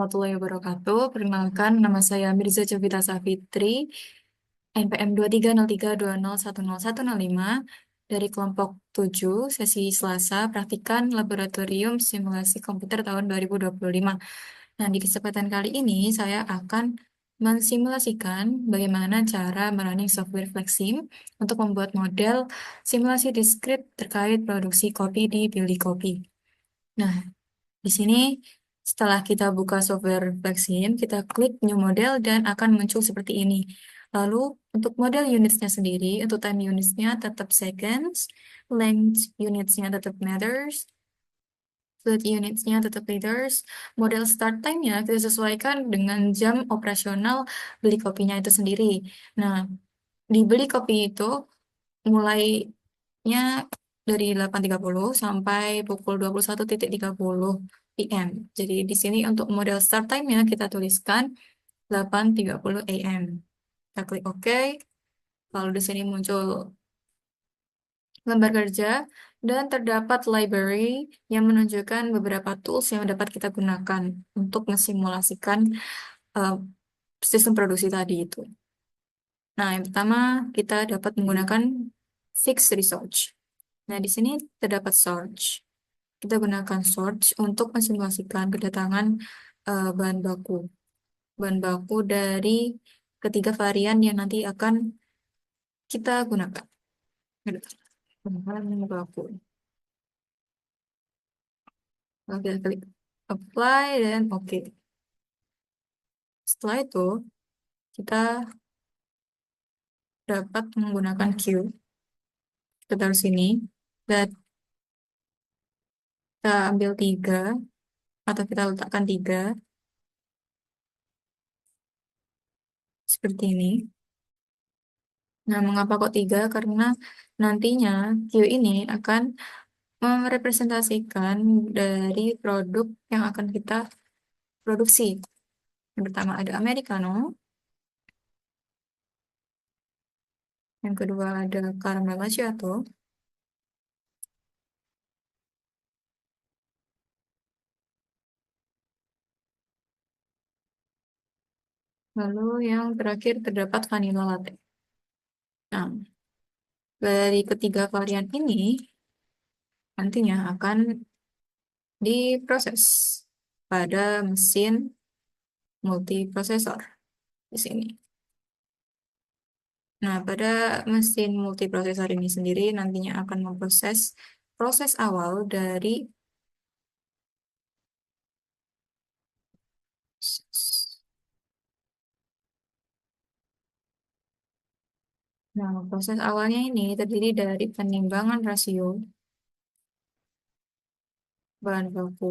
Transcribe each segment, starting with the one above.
warahmatullahi wabarakatuh. Perkenalkan, nama saya Mirza Jovita Safitri, NPM 230320101005 dari kelompok 7, sesi Selasa, praktikan laboratorium simulasi komputer tahun 2025. Nah, di kesempatan kali ini saya akan mensimulasikan bagaimana cara merunning software Flexsim untuk membuat model simulasi diskrit terkait produksi kopi di Bilik Kopi. Nah, di sini, setelah kita buka software Flexim, kita klik New Model dan akan muncul seperti ini. Lalu, untuk model unitsnya sendiri, untuk time unitsnya tetap seconds, length unitsnya tetap meters, fluid unitsnya tetap liters, model start time-nya kita sesuaikan dengan jam operasional beli kopinya itu sendiri. Nah, di beli kopi itu, mulainya dari 8.30 sampai pukul 21.30 PM. Jadi di sini untuk model start time-nya kita tuliskan 8.30 AM. Kita klik OK. Lalu di sini muncul lembar kerja dan terdapat library yang menunjukkan beberapa tools yang dapat kita gunakan untuk mensimulasikan eh, sistem produksi tadi itu. Nah, yang pertama kita dapat menggunakan fixed research. Nah, di sini terdapat search. Kita gunakan search untuk mensimulasikan kedatangan bahan baku. Bahan baku dari ketiga varian yang nanti akan kita gunakan. Bahan baku. Lalu kita klik apply dan oke. Setelah itu, kita dapat menggunakan queue. Kita taruh sini. Dan kita ambil 3 atau kita letakkan 3 seperti ini. Nah, mengapa kok 3? Karena nantinya queue ini akan merepresentasikan dari produk yang akan kita produksi. Yang pertama ada Americano, yang kedua ada caramel macchiato, lalu yang terakhir terdapat vanilla latte. Nah, dari ketiga varian ini nantinya akan diproses pada mesin multiprosesor di sini. Nah, pada mesin multiprosesor ini sendiri nantinya akan memproses proses awal dari Nah, proses awalnya ini terdiri dari penimbangan rasio bahan baku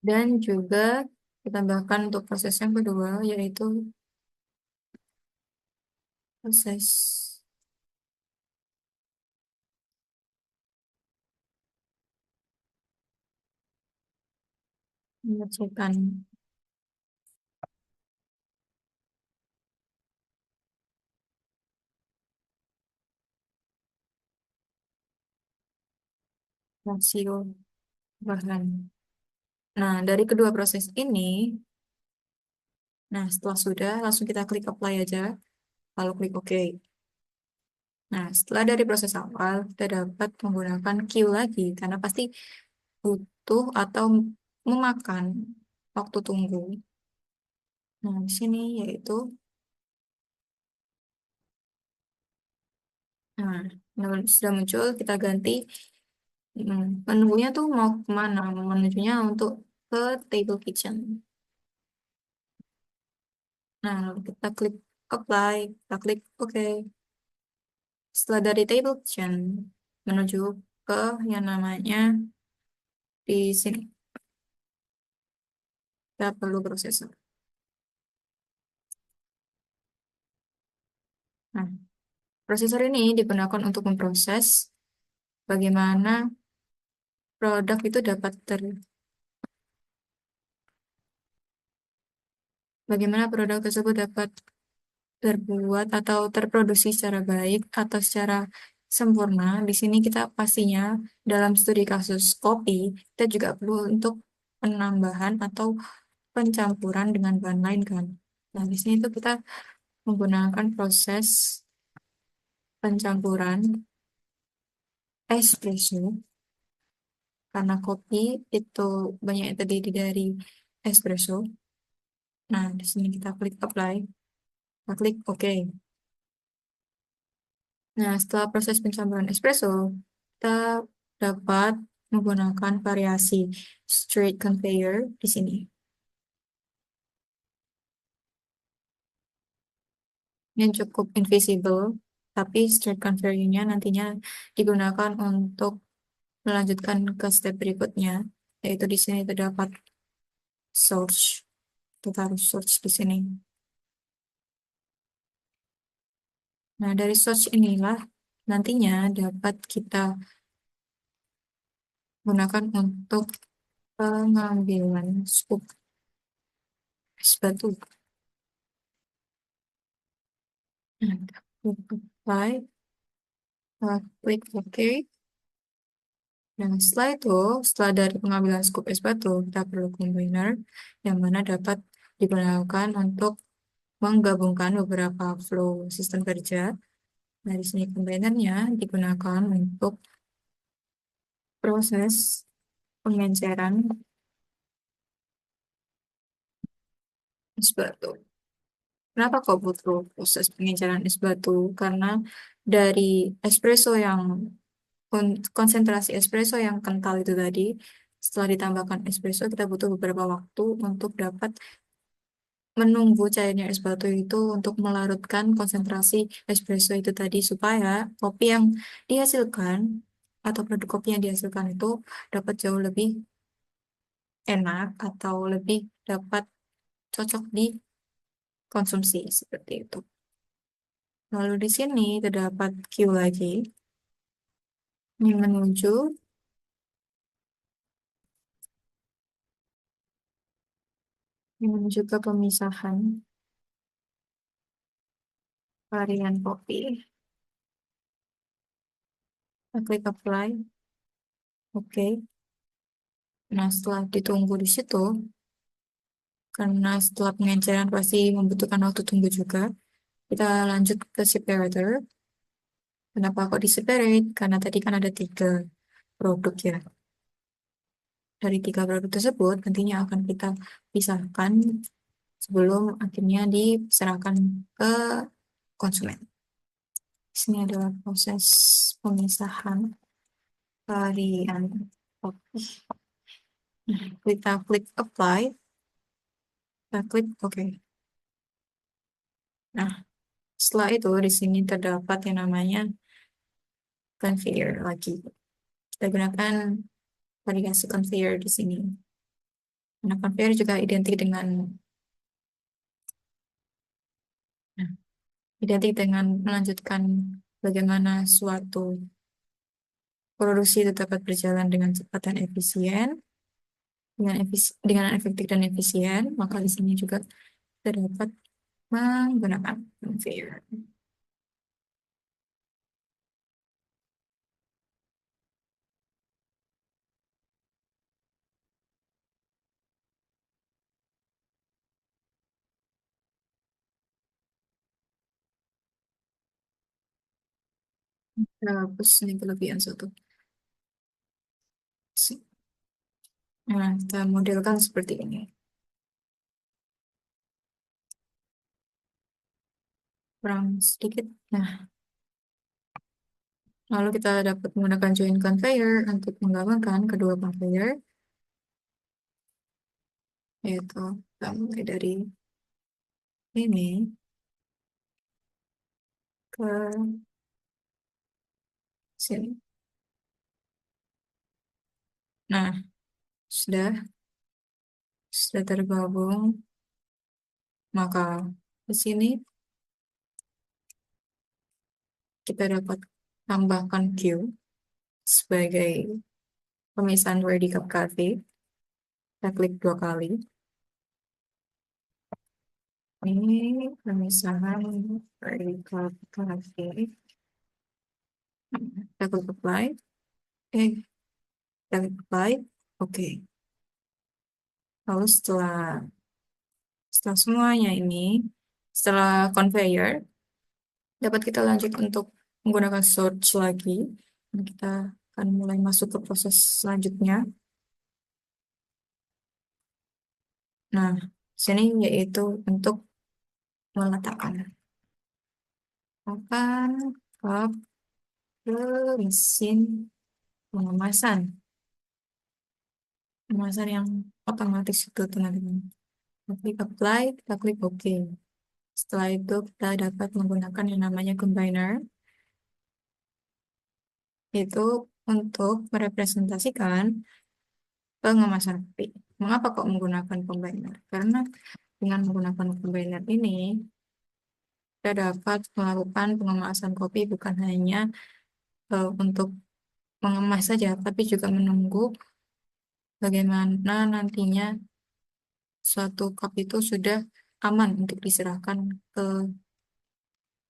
dan juga ditambahkan untuk proses yang kedua yaitu proses pengecekan rasio bahan. Nah, dari kedua proses ini, nah setelah sudah langsung kita klik apply aja, lalu klik OK. Nah, setelah dari proses awal, kita dapat menggunakan queue lagi karena pasti butuh atau memakan waktu tunggu. Nah, di sini yaitu, nah, sudah muncul, kita ganti menunya tuh mau kemana? Menunya untuk ke table kitchen. Nah, lalu kita klik apply, kita klik OK. Setelah dari table kitchen, menuju ke yang namanya di sini. Kita perlu prosesor. Nah, prosesor ini digunakan untuk memproses bagaimana produk itu dapat bagaimana produk tersebut dapat terbuat atau terproduksi secara baik atau secara sempurna. Di sini kita pastinya dalam studi kasus kopi, kita juga perlu untuk penambahan atau pencampuran dengan bahan lain kan. Nah, di sini itu kita menggunakan proses pencampuran espresso karena kopi itu banyak yang terdiri dari espresso. Nah, di sini kita klik apply, kita klik OK. Nah, setelah proses pencampuran espresso, kita dapat menggunakan variasi straight conveyor di sini. Ini cukup invisible, tapi straight conveyor-nya nantinya digunakan untuk melanjutkan ke step berikutnya, yaitu di sini terdapat search. Kita harus search di sini. Nah, dari search inilah nantinya dapat kita gunakan untuk pengambilan scoop es batu. Nah, kita klik apply, kita klik OK. Dan setelah itu, setelah dari pengambilan scoop es batu, kita perlu combiner yang mana dapat digunakan untuk menggabungkan beberapa flow sistem kerja. Nah, di sini combinernya digunakan untuk proses pengenceran es batu. Kenapa kok butuh proses pengenceran es batu? Karena dari espresso yang konsentrasi espresso yang kental itu tadi, setelah ditambahkan espresso, kita butuh beberapa waktu untuk dapat menunggu cairnya es batu itu untuk melarutkan konsentrasi espresso itu tadi supaya kopi yang dihasilkan atau produk kopi yang dihasilkan itu dapat jauh lebih enak atau lebih dapat cocok dikonsumsi seperti itu. Lalu di sini terdapat queue lagi yang menuju ke pemisahan varian kopi. Kita klik apply, oke. Nah, setelah ditunggu di situ, karena setelah pengenceran pasti membutuhkan waktu tunggu juga, kita lanjut ke separator. Kenapa kok di separate? Karena tadi kan ada 3 produk ya. Dari 3 produk tersebut, nantinya akan kita pisahkan sebelum akhirnya diserahkan ke konsumen. Di sini adalah proses pemisahan varian kopi. Nah, kita klik apply, kita klik OK. Nah, setelah itu di sini terdapat yang namanya conveyor lagi. Kita gunakan variasi conveyor di sini. Nah, conveyor juga nah, identik dengan melanjutkan bagaimana suatu produksi itu dapat berjalan dengan cepat dan efisien, dengan efektif dan efisien, maka di sini juga terdapat menggunakan conveyor. Terus ini kelebihan suatu. Nah, kita modelkan seperti ini. Kurang sedikit. Nah, lalu kita dapat menggunakan join conveyor untuk menggabungkan kedua conveyor, yaitu kita mulai dari ini ke sini. Nah, sudah tergabung, maka di sini kita dapat tambahkan queue sebagai pemisahan ready cup coffee. Kita klik 2 kali. Ini pemisahan dari kalkulatif. Kita klik apply. Eh, kita klik apply. Oke. Lalu setelah semuanya ini, setelah conveyor, dapat kita lanjut untuk menggunakan search lagi. Dan kita akan mulai masuk ke proses selanjutnya. Nah, sini yaitu untuk meletakkan akan ke mesin pengemasan. Pengemasan yang otomatis itu teman-teman. Kita klik apply, kita klik OK. Setelah itu kita dapat menggunakan yang namanya combiner. Itu untuk merepresentasikan pengemasan kopi. Mengapa kok menggunakan combiner? Karena dengan menggunakan combiner ini, kita dapat melakukan pengemasan kopi bukan hanya untuk mengemas saja, tapi juga menunggu bagaimana nantinya suatu cup itu sudah aman untuk diserahkan ke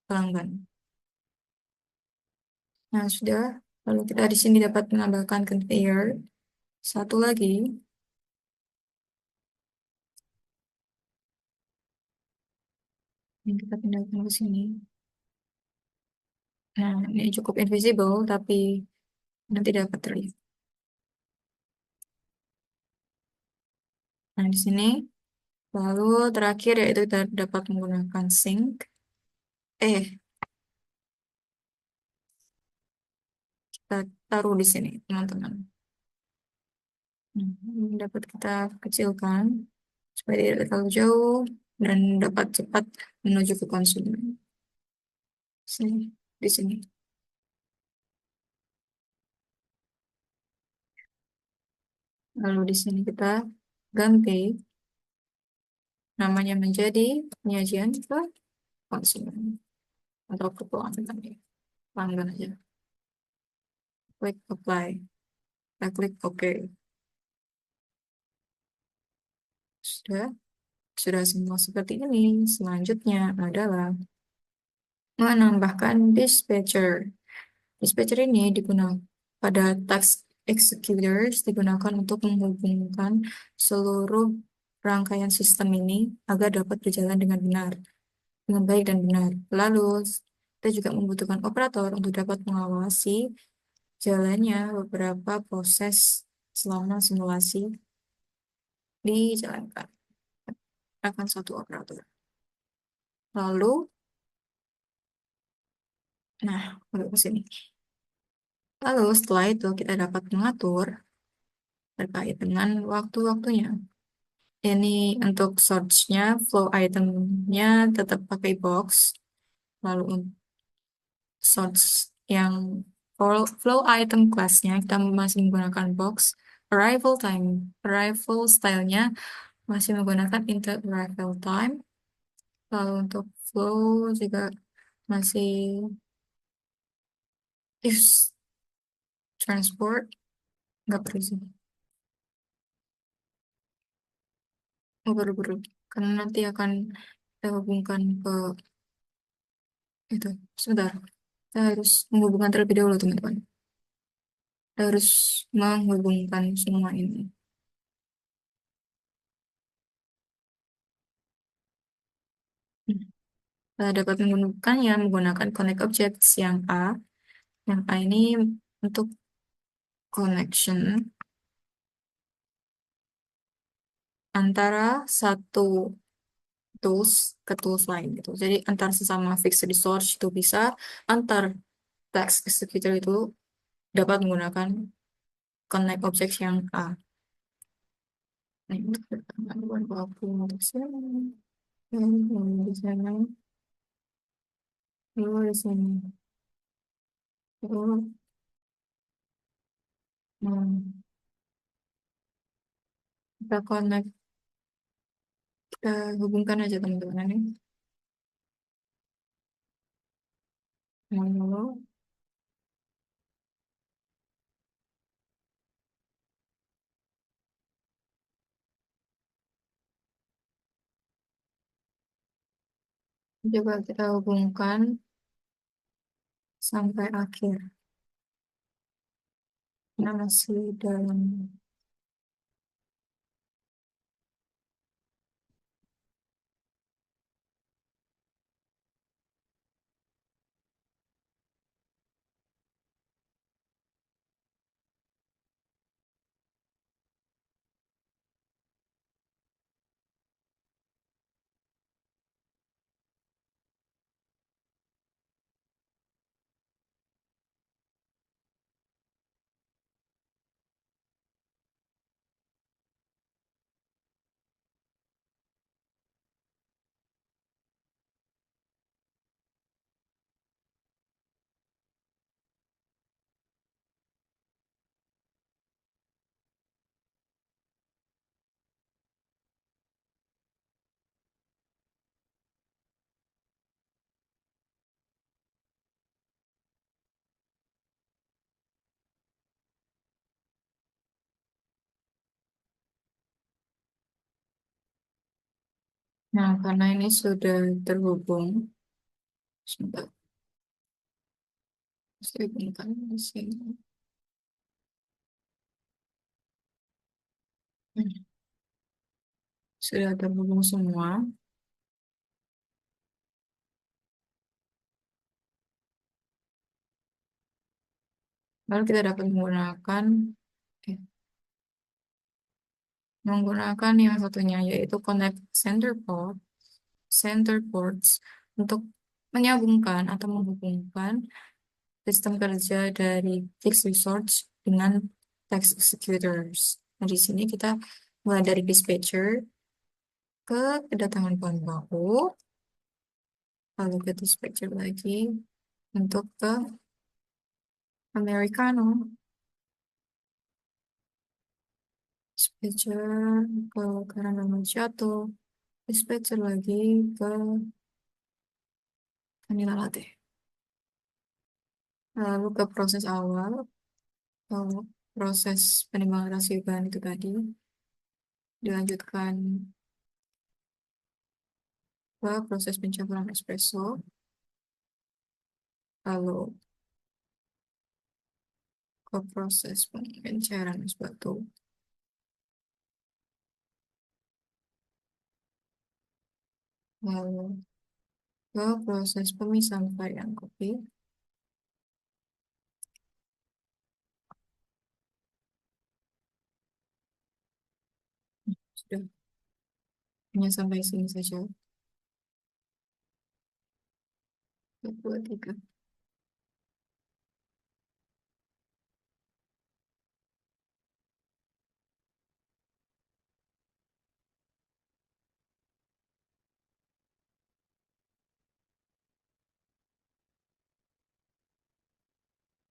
pelanggan. Nah, sudah. Lalu kita di sini dapat menambahkan conveyor. Satu lagi, yang kita pindahkan ke sini. Nah, ini cukup invisible, tapi nanti dapat terlihat. Nah, di sini. Lalu terakhir yaitu kita dapat menggunakan sink. Eh, kita taruh di sini, teman-teman. Nah, ini dapat kita kecilkan supaya tidak terlalu jauh dan dapat cepat menuju ke konsumen. Sini, di sini. Lalu di sini kita ganti namanya menjadi penyajian ke konsumen atau ke pelanggan ya. Pelanggan aja. Klik apply. Kita klik OK. Sudah, sudah semua seperti ini. Selanjutnya adalah menambahkan dispatcher. Dispatcher ini digunakan pada task executors digunakan untuk menghubungkan seluruh rangkaian sistem ini agar dapat berjalan dengan benar, dengan baik dan benar. Lalu, kita juga membutuhkan operator untuk dapat mengawasi jalannya beberapa proses selama simulasi dijalankan akan satu operator. Lalu, nah, untuk ke sini. Lalu setelah itu kita dapat mengatur terkait dengan waktu-waktunya. Ini untuk search-nya, flow item-nya tetap pakai box. Lalu untuk search yang flow item class-nya kita masih menggunakan box. Arrival style-nya masih menggunakan inter arrival time. Lalu untuk flow juga masih is transport, nggak perlu sih. Oh, baru-baru. Karena nanti akan kita hubungkan ke itu. Sebentar. Kita harus menghubungkan terlebih dahulu, teman-teman. Kita harus menghubungkan semua ini. Hmm. Kita dapat menggunakannya menggunakan connect objects yang A. Yang A ini untuk connection antara satu tools ke tools lain gitu. Jadi antar sesama fixed resource itu bisa, antar task executor itu dapat menggunakan connect objects yang A. Nah, ini kemampuan aku untuk sini. Di sana, di sini. Lalu, hmm, kita connect, kita hubungkan aja teman-teman ini. Lalu, Coba kita hubungkan sampai akhir. Nah, masih dalam. Nah, karena ini sudah terhubung, sebentar, saya hubungkan di sini. Hmm, sudah terhubung semua. Lalu kita dapat eh, menggunakan yang satunya yaitu connect center ports untuk menyambungkan atau menghubungkan sistem kerja dari fixed resource dengan text executors. Nah, di sini kita mulai dari dispatcher ke kedatangan bahan baku, lalu ke dispatcher lagi untuk ke Americano, dispatcher ke Caramel Macchiato, dispatcher lagi ke vanilla latte. Lalu ke proses awal, lalu proses penimbangan rasio bahan itu tadi, dilanjutkan ke proses pencampuran espresso, lalu ke proses pengecaran es batu, lalu ke proses pemisahan varian kopi. Sudah, hanya sampai sini saja. 2, 3.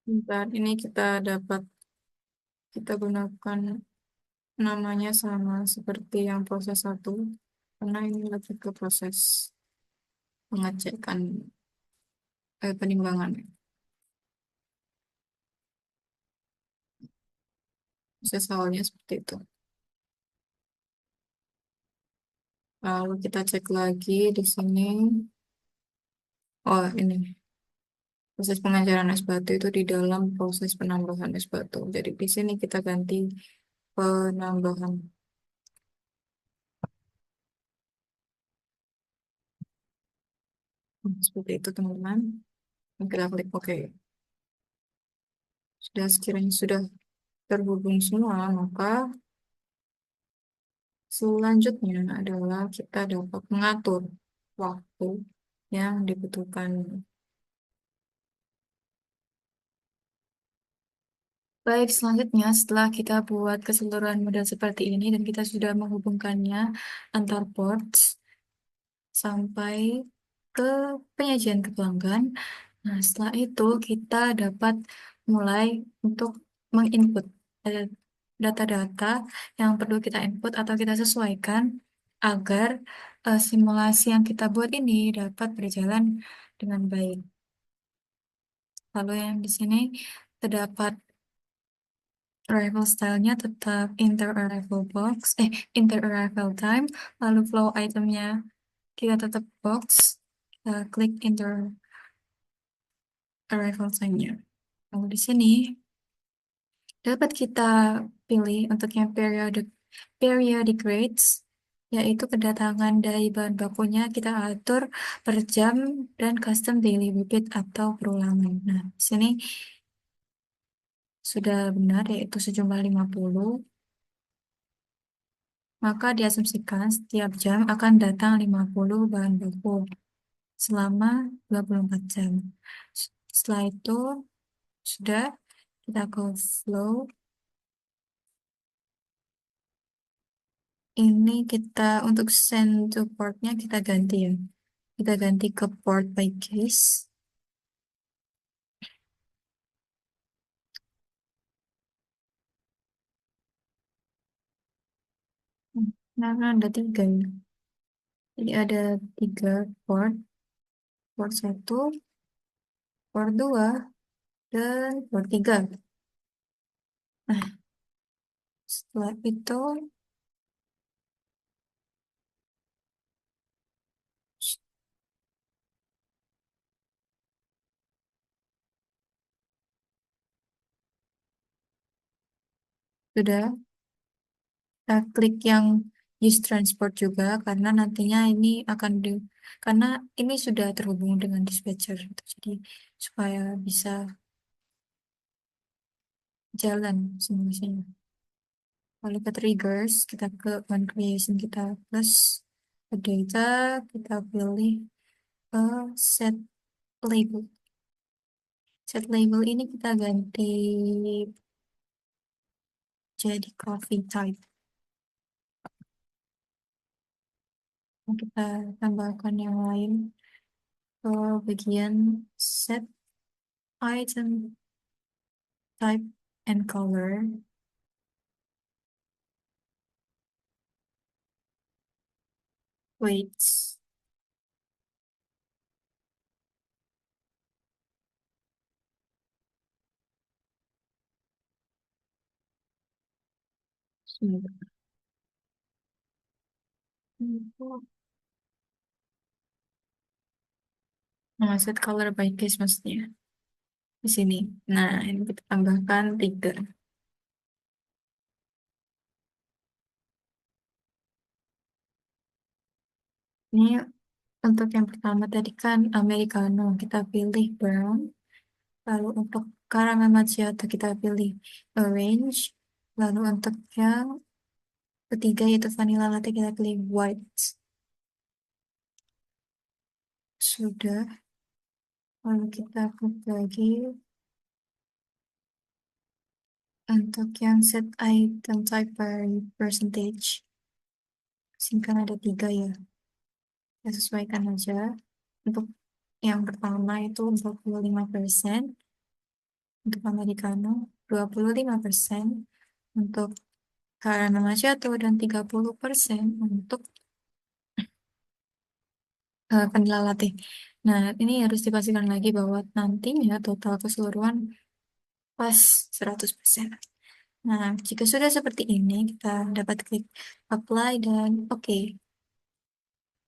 Saat ini kita gunakan namanya sama seperti yang proses satu, karena ini lebih ke proses pengecekan penimbangan. Proses awalnya seperti itu. Lalu kita cek lagi di sini. Oh, ini proses pengecaran es batu itu di dalam proses penambahan es batu. Jadi di sini kita ganti penambahan. Seperti itu teman-teman. Kita klik OK. Sudah sekiranya sudah terhubung semua, maka selanjutnya adalah kita dapat mengatur waktu yang dibutuhkan. Baik, selanjutnya setelah kita buat keseluruhan model seperti ini dan kita sudah menghubungkannya antar ports sampai ke penyajian ke pelanggan. Nah, setelah itu kita dapat mulai untuk menginput eh, data-data yang perlu kita input atau kita sesuaikan agar simulasi yang kita buat ini dapat berjalan dengan baik. Lalu yang di sini terdapat arrival style-nya tetap inter-arrival box, inter-arrival time, lalu flow itemnya kita tetap box, klik enter arrival time-nya. Lalu di sini dapat kita pilih untuk yang periodic rates, yaitu kedatangan dari bahan bakunya kita atur per jam dan custom daily repeat atau perulangan. Nah, di sini sudah benar yaitu sejumlah 50, maka diasumsikan setiap jam akan datang 50 bahan baku selama 24 jam. Setelah itu sudah kita ke flow. Ini kita untuk send to portnya kita ganti ya. Kita ganti ke port by case. Nah, ada tiga ya. Jadi ada tiga port. Port satu, port dua, dan port tiga. Nah, setelah itu sudah kita klik yang use transport juga karena nantinya ini akan karena ini sudah terhubung dengan dispatcher gitu. Jadi supaya bisa jalan semuanya. Lalu ke triggers, kita ke one creation kita plus ke data, kita pilih set label. Set label ini kita ganti jadi coffee type. Kita tambahkan yang lain ke bagian set item type and color. Weights. Sebentar. Nah, set color by case maksudnya di sini. Nah, ini kita tambahkan 3. Ini untuk yang pertama tadi kan americano, kita pilih brown. Lalu untuk caramel macchiato kita pilih orange. Lalu untuk yang ketiga yaitu vanilla latte kita pilih white. Sudah. Lalu kita klik lagi untuk yang set item type by percentage. Sini kan ada 3 ya. Kita sesuaikan aja. Untuk yang pertama itu 45%. Untuk americano 25%. Untuk caramel macchiato dan 30% untuk vanilla latte. Nah, ini harus dipastikan lagi bahwa nantinya total keseluruhan pas 100%. Nah, jika sudah seperti ini, kita dapat klik apply dan oke.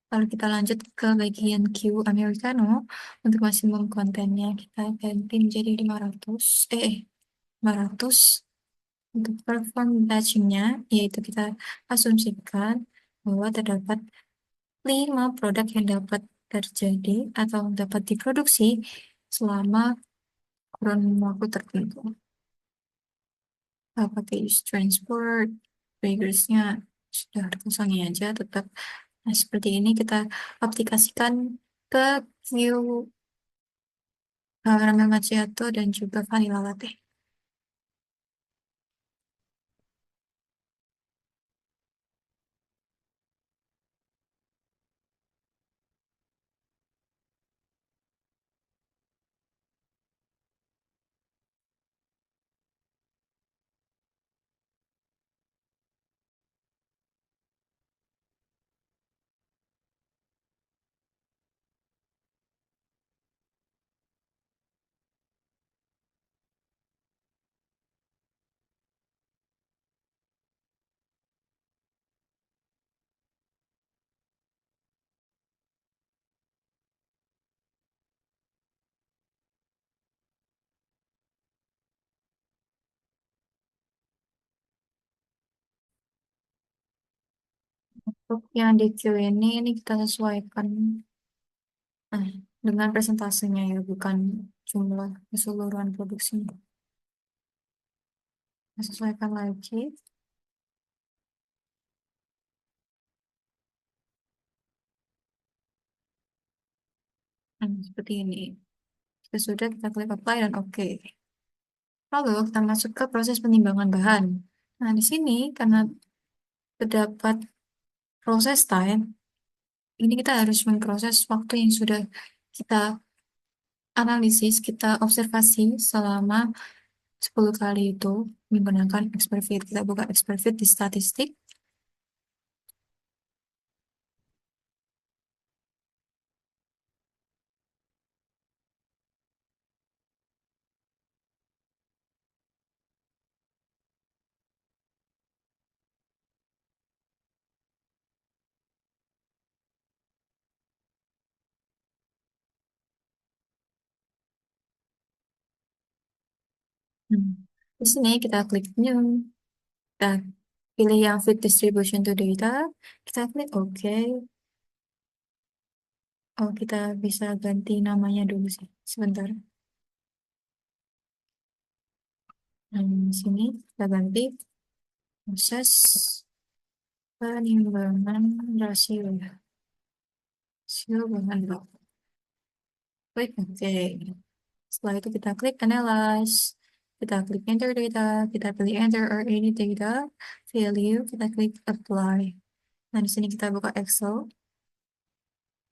Lalu kita lanjut ke bagian Q Americano. Untuk maksimum kontennya kita ganti menjadi 500. 500. Untuk perform batchingnya, yaitu kita asumsikan bahwa terdapat 5 produk yang dapat terjadi atau dapat diproduksi selama kurun waktu tertentu. Pakai use transport, triggersnya sudah kosongin aja tetap. Nah, seperti ini kita aplikasikan ke view caramel macchiato dan juga vanilla latte. Untuk yang di Q ini kita sesuaikan eh, dengan presentasenya ya, bukan jumlah keseluruhan produksinya. Kita sesuaikan lagi. Seperti ini. Sesudah kita klik apply dan oke. Lalu kita masuk ke proses penimbangan bahan. Nah, di sini karena terdapat proses time, ini kita harus memproses waktu yang sudah kita analisis, kita observasi selama 10 kali itu menggunakan expert fit. Kita buka expert fit di statistik. Hmm. Di sini kita klik new. Kita pilih yang fit distribution to data. Kita klik OK. Oh, kita bisa ganti namanya dulu sih. Sebentar. Di sini kita ganti proses penimbangan rasio ya. Rasio bahan baku. Klik OK. Setelah itu kita klik analyze. Kita klik enter data. Kita pilih enter or edit data. Value. Kita klik apply. Nah, di sini kita buka Excel.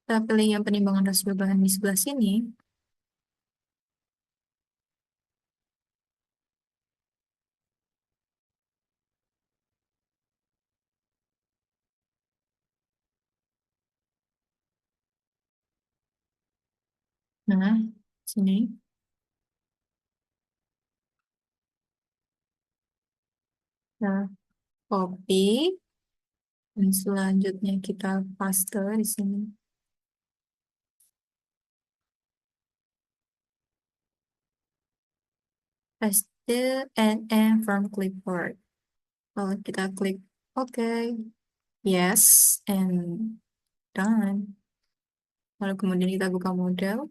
Kita pilih yang penimbangan rasio bahan di sebelah sini. Nah, sini kita copy dan selanjutnya kita paste di sini. Paste and from clipboard. Lalu kita klik OK, yes, and done. Lalu kemudian kita buka model.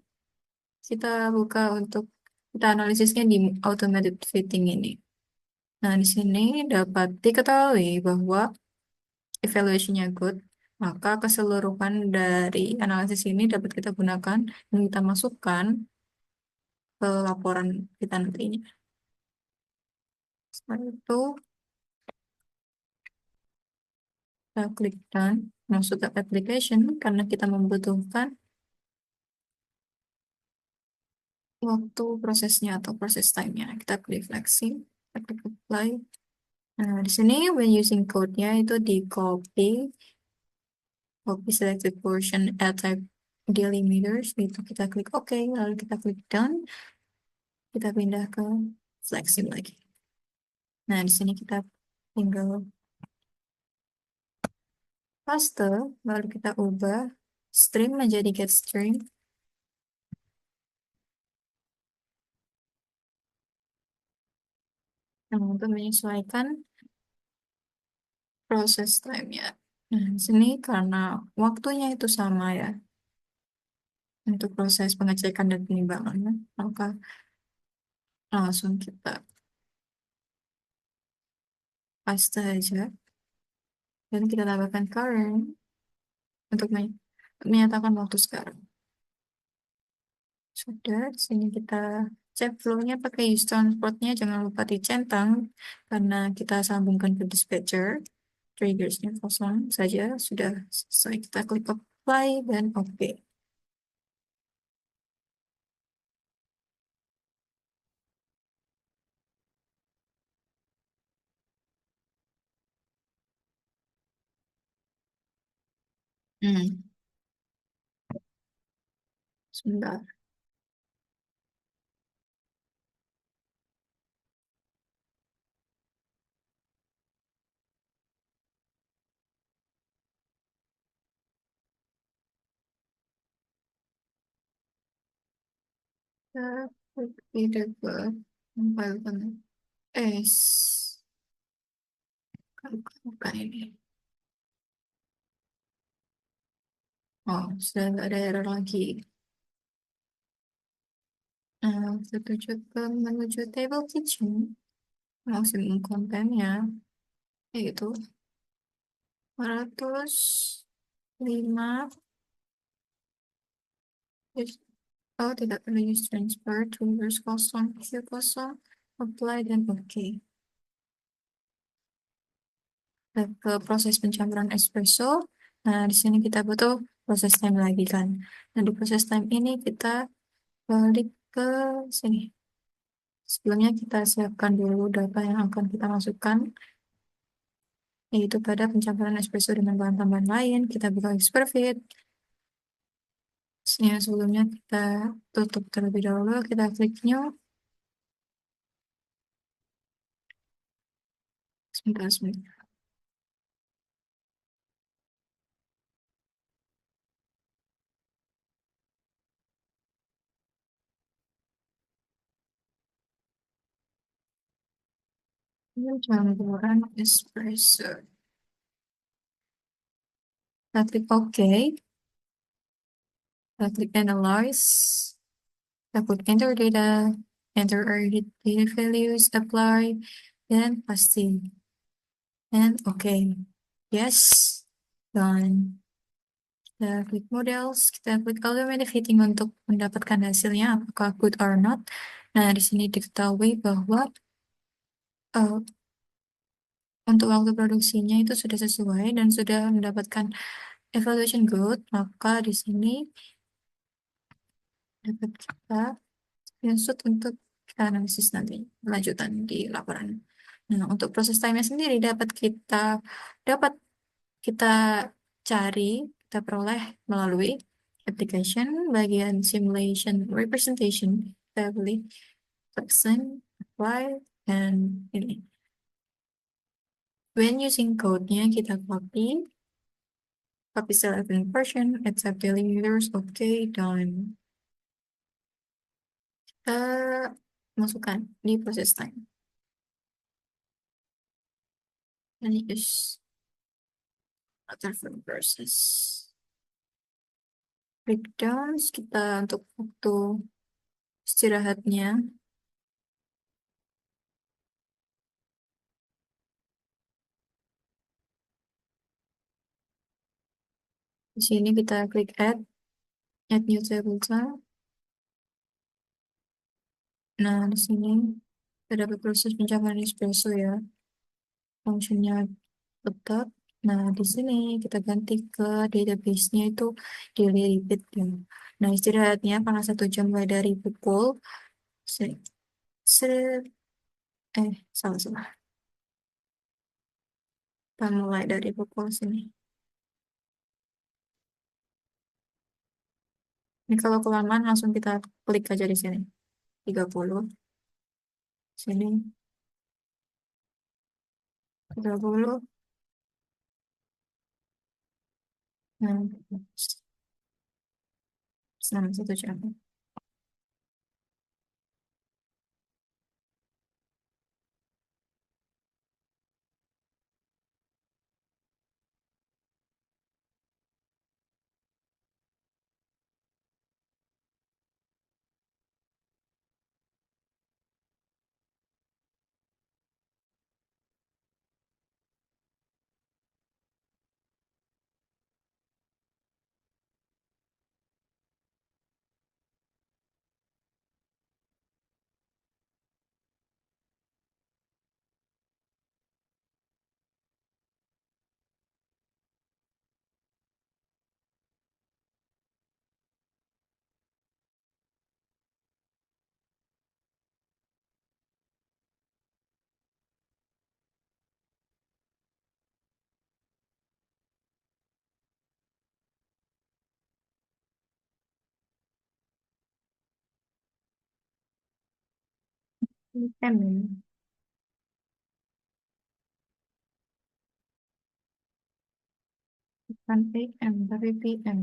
Kita buka untuk kita analisisnya di automated fitting ini. Nah, di sini dapat diketahui bahwa evaluation-nya good, maka keseluruhan dari analisis ini dapat kita gunakan dan kita masukkan ke laporan kita nantinya. Setelah itu, kita klik done, masuk ke application, karena kita membutuhkan waktu prosesnya atau proses time-nya. Kita klik flexing, kita klik apply. Nah, di sini when using code-nya itu di copy selected portion add type delimiters, itu kita klik OK, lalu kita klik done, kita pindah ke flexing lagi. Nah, di sini kita tinggal paste, lalu kita ubah string menjadi get string. Nah, untuk menyesuaikan proses time-nya. Nah, di sini karena waktunya itu sama ya, untuk proses pengecekan dan penimbangannya, maka langsung kita paste aja dan kita tambahkan current untuk menyatakan waktu sekarang. Sudah, di sini kita cek flow-nya pakai use transport-nya, jangan lupa dicentang karena kita sambungkan ke dispatcher. Triggersnya kosong saja, sudah selesai. Kita klik apply dan OK. Hmm, sebentar. Kita klik edit compile kan. S. Bukan ini. Oh, sudah nggak ada error lagi. Nah, menuju table kitchen, maksimum kontennya, yaitu 405. Oh, tidak perlu use transfer to reverse kosong, Q kosong, apply dan oke. Ke proses pencampuran espresso. Nah, di sini kita butuh proses time lagi kan. Nah, di proses time ini kita balik ke sini. Sebelumnya kita siapkan dulu data yang akan kita masukkan, yaitu pada pencampuran espresso dengan bahan tambahan lain. Kita buka Expertfit. Sebelumnya kita tutup terlebih dahulu, kita klik new. Sebentar, sebentar. Campuran espresso. Kita klik OK. Kita klik Analyze. Kita klik Enter Data. Enter our data values. Apply. Dan pasti. And OK. Yes. Done. Kita klik Models. Kita klik Automated Fitting untuk mendapatkan hasilnya apakah good or not. Nah, di sini diketahui bahwa eh, untuk waktu produksinya itu sudah sesuai dan sudah mendapatkan evaluation good, maka di sini dapat kita screenshot untuk kita analisis nanti lanjutan di laporan. Nah, untuk proses time-nya sendiri dapat kita cari, kita peroleh melalui application bagian simulation representation, kita pilih person, apply, dan ini. When using code-nya kita copy select version, accept daily users, okay, done. Kita masukkan di proses time. Ini is other from process. Breakdowns kita untuk waktu istirahatnya. Di sini kita klik add new table time. Nah, di sini kita dapat proses pencapaian espresso ya. Fungsinya tetap. Nah, di sini kita ganti ke database-nya itu daily repeat ya. Nah, istirahatnya karena 1 jam mulai dari pukul se, se- salah salah. Kita mulai dari pukul sini. Ini kalau kelamaan langsung kita klik aja di sini. 30 sini 30. Nah, selama 1 jam. PM, bukan PM, tapi PM.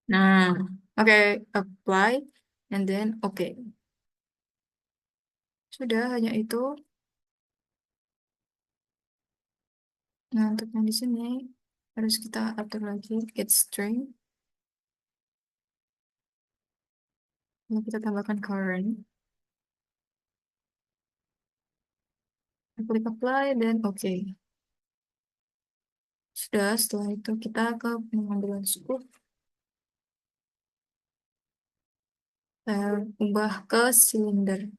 Nah, oke, apply, and then oke. Sudah, hanya itu. Nah, untuk yang di sini harus kita atur lagi get string. Lalu kita tambahkan current. Klik apply dan oke. Sudah, setelah itu kita ke pengambilan scoop. Saya ubah ke silinder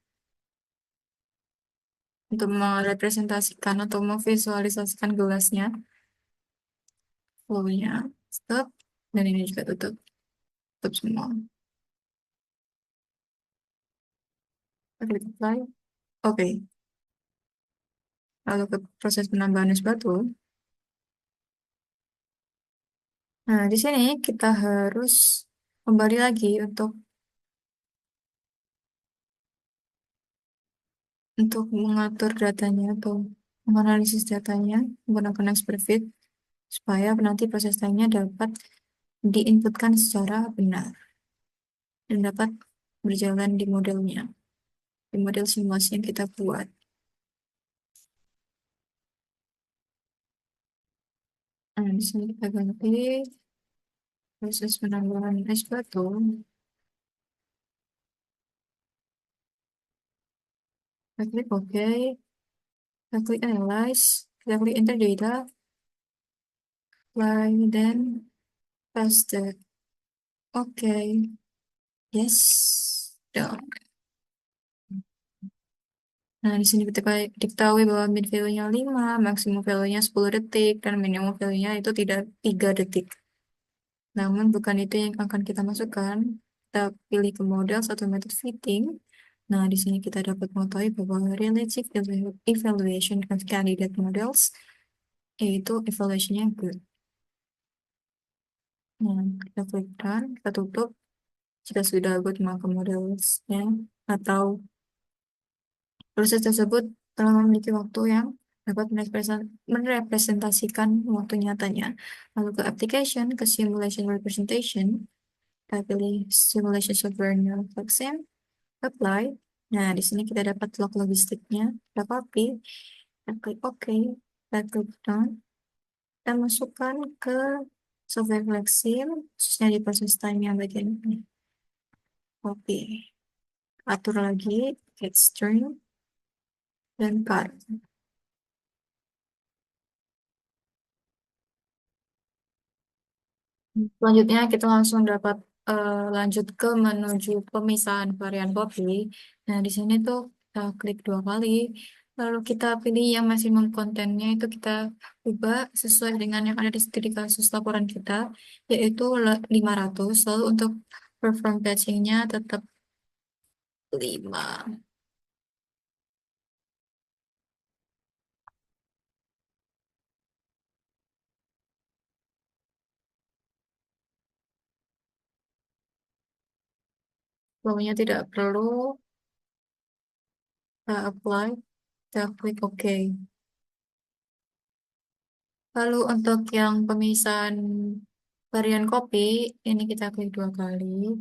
untuk merepresentasikan atau memvisualisasikan gelasnya, flow-nya. Stop. Dan ini juga tutup. Tutup semua. Kita klik apply. Oke. Lalu ke proses penambahan es batu. Nah, di sini kita harus kembali lagi untuk mengatur datanya atau menganalisis datanya menggunakan expert fit supaya nanti proses time-nya dapat diinputkan secara benar dan dapat berjalan di modelnya, di model simulasi yang kita buat. Nah, di sini kita ganti proses penambahan es batu. Kita klik OK, kita klik Analyze, kita klik Enter Data, apply, dan paste. Oke, yes, done. Nah, di sini kita diketahui bahwa mid value-nya 5, maksimum value-nya 10 detik, dan minimum value-nya itu tidak 3 detik. Namun, bukan itu yang akan kita masukkan. Kita pilih ke model satu method fitting. Nah, di sini kita dapat mengetahui bahwa relative evaluation of candidate models, yaitu evaluation-nya good. Nah, kita klik done, kita tutup. Jika sudah good, maka modelsnya atau proses tersebut telah memiliki waktu yang dapat merepresentasikan waktu nyatanya. Lalu ke application, ke simulation representation, kita pilih simulation software Flexim, apply. Nah, di sini kita dapat log logistiknya, kita copy, kita klik OK, kita klik done, kita masukkan ke software Flexim, khususnya di proses time yang bagian ini. Copy, atur lagi, get string, dan cut. Selanjutnya kita langsung dapat lanjut ke menuju pemisahan varian kopi. Nah, di sini tuh kita klik 2 kali. Lalu kita pilih yang maksimum kontennya itu kita ubah sesuai dengan yang ada di studi kasus laporan kita, yaitu 500. Lalu untuk perform batchingnya tetap 5. Lalunya tidak perlu kita apply, kita klik OK. Lalu untuk yang pemisahan varian kopi, ini kita klik 2 kali.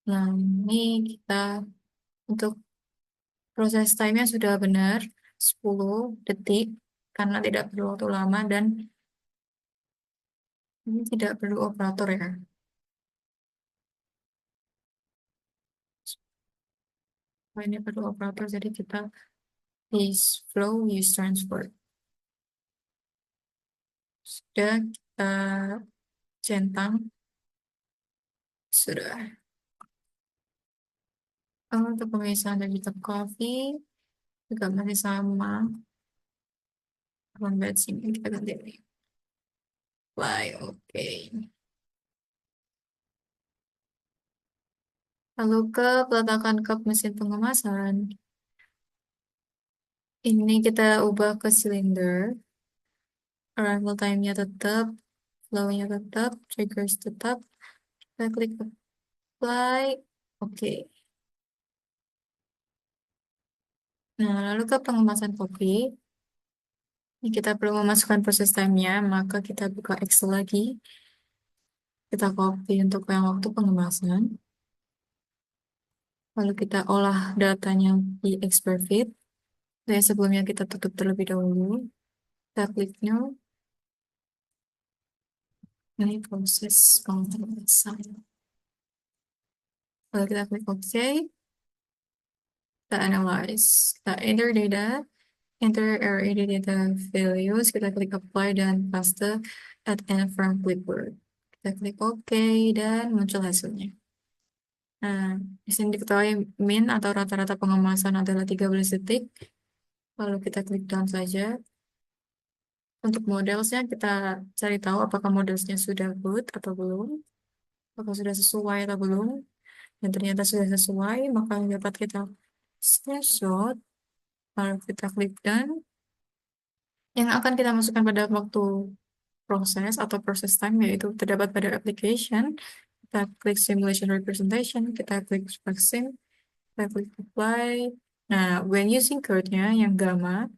Nah, ini kita untuk proses time-nya sudah benar 10 detik karena tidak perlu waktu lama dan ini tidak perlu operator ya. Oh, ini perlu operator jadi kita use flow, use transfer. Sudah kita centang, sudah. Untuk pemisahan dari cup coffee juga masih sama. Combat sini kita ganti ini. Fly, oke. Lalu ke peletakan cup mesin pengemasan. Ini kita ubah ke silinder. Arrival time-nya tetap, flow-nya tetap, triggers tetap. Kita klik apply. Oke. Nah, lalu ke pengemasan kopi. Ini kita perlu memasukkan proses time-nya, maka kita buka Excel lagi. Kita copy untuk yang waktu pengemasan. Lalu kita olah datanya di expert fit. Dari sebelumnya kita tutup terlebih dahulu. Kita klik new. Ini proses pengemasan. Lalu kita klik OK. Kita analyze. Kita enter data. Enter area data values. Kita klik apply dan paste at end from clipboard. Kita klik OK dan muncul hasilnya. Nah, di sini diketahui min atau rata-rata pengemasan adalah 13 detik. Lalu kita klik down saja. Untuk modelsnya kita cari tahu apakah modelsnya sudah good atau belum. Apakah sudah sesuai atau belum. Dan ternyata sudah sesuai, maka dapat kita screenshot. Lalu kita klik done. Yang akan kita masukkan pada waktu proses atau process time yaitu terdapat pada application. Kita klik simulation representation, kita klik vaccine, kita klik apply. Nah, when using code-nya yang gamma,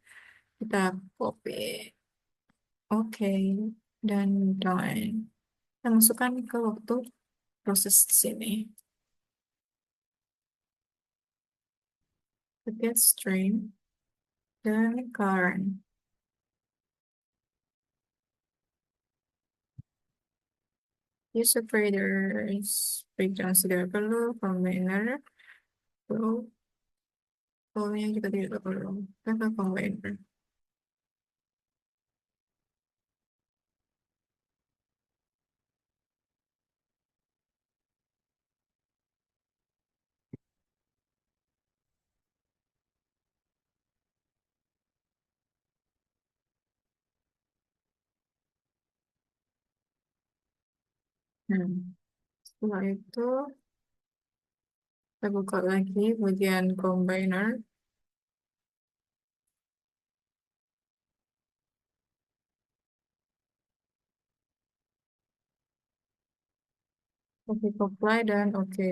kita copy, oke, dan done. Kita masukkan ke waktu proses di sini. Get stream dan current. Use operators breakdown sudah perlu, combiner perlu, yang juga tidak perlu. Kita combiner. Nah, setelah itu kita buka lagi bagian combiner. Oke, apply dan oke.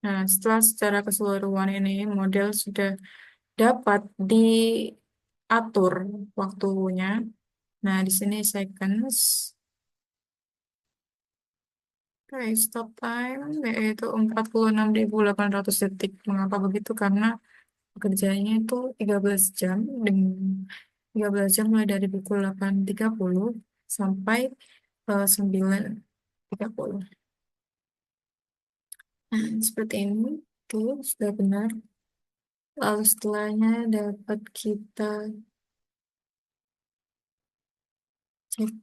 Nah, setelah secara keseluruhan ini model sudah dapat diatur waktunya. Nah, di sini seconds. Oke, stop time yaitu 46.800 detik. Mengapa begitu? Karena pekerjaannya itu 13 jam dengan 13 jam mulai dari pukul 8.30 sampai 9.30. Nah, seperti ini. Oke, sudah benar. Lalu setelahnya dapat kita cek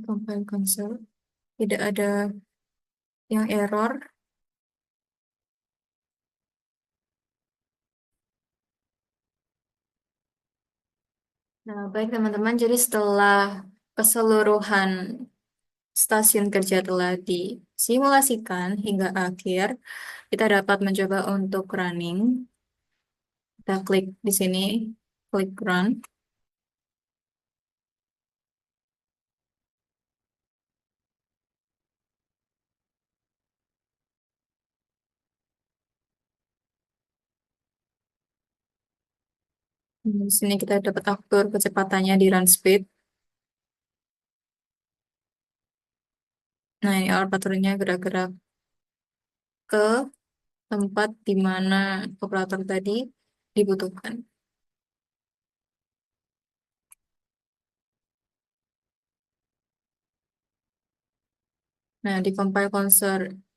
compile console. Tidak ada yang error. Nah, baik teman-teman. Jadi setelah keseluruhan stasiun kerja telah disimulasikan hingga akhir, kita dapat mencoba untuk running. Kita klik di sini, klik run. Di sini kita dapat atur kecepatannya di run speed. Nah, ini operatornya gerak-gerak ke tempat di mana operator tadi dibutuhkan. Nah, di compile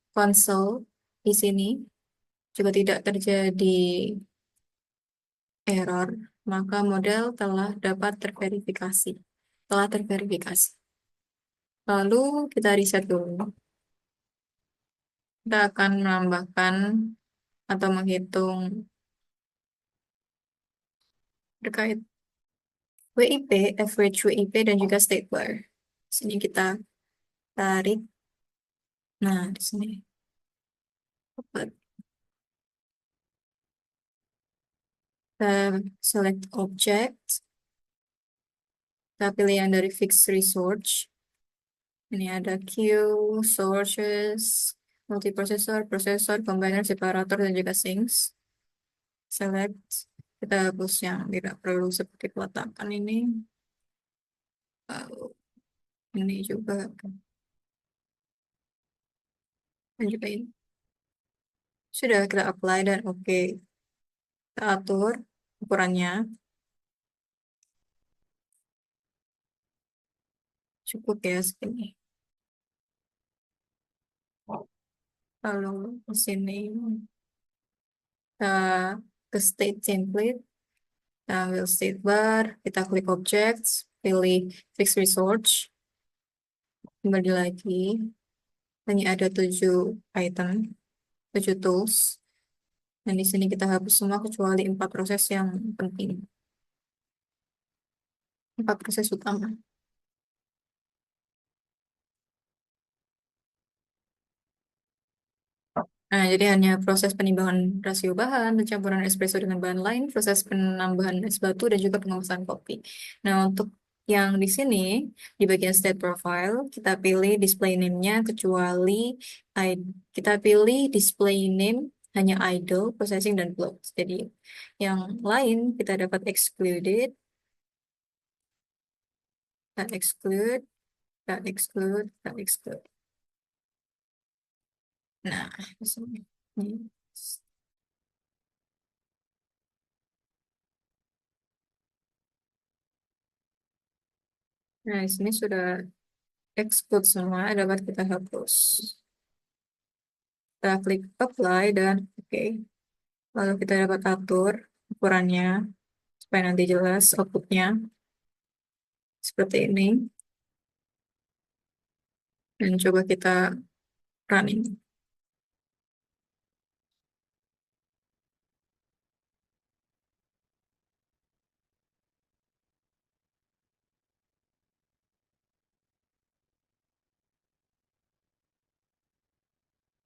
console di sini juga tidak terjadi error, maka model telah dapat terverifikasi. Telah terverifikasi. Lalu kita reset dulu. Kita akan menambahkan atau menghitung terkait WIP, average WIP, dan juga state bar. Sini kita tarik. Nah, di sini. Kita select object. Kita pilih yang dari fixed resource. Ini ada queue, sources, multiprocessor, processor, combiner, separator, dan juga sinks. Select. Kita hapus yang tidak perlu seperti peletakan ini. Lalu ini juga, dan juga ini. Sudah kita apply dan oke. Kita atur ukurannya. Cukup ya segini. Lalu di sini kita ke state template. Kita ambil state bar. Kita klik objects. Pilih fix resource. Kembali lagi. Hanya ada 7 item. 7 tools. Dan di sini kita hapus semua kecuali 4 proses yang penting. 4 proses utama. Nah, jadi hanya proses penimbangan rasio bahan, pencampuran espresso dengan bahan lain, proses penambahan es batu, dan juga pengemasan kopi. Nah, untuk yang di sini, di bagian state profile, kita pilih display name-nya, kecuali kita pilih display name hanya idle, processing, dan blocks. Jadi, yang lain kita dapat excluded, kita exclude, kita exclude, kita exclude. Nah, di sini. Nah, di sini sudah exclude semua, dapat kita hapus. Kita klik apply dan oke. Lalu kita dapat atur ukurannya supaya nanti jelas outputnya seperti ini. Dan coba kita running.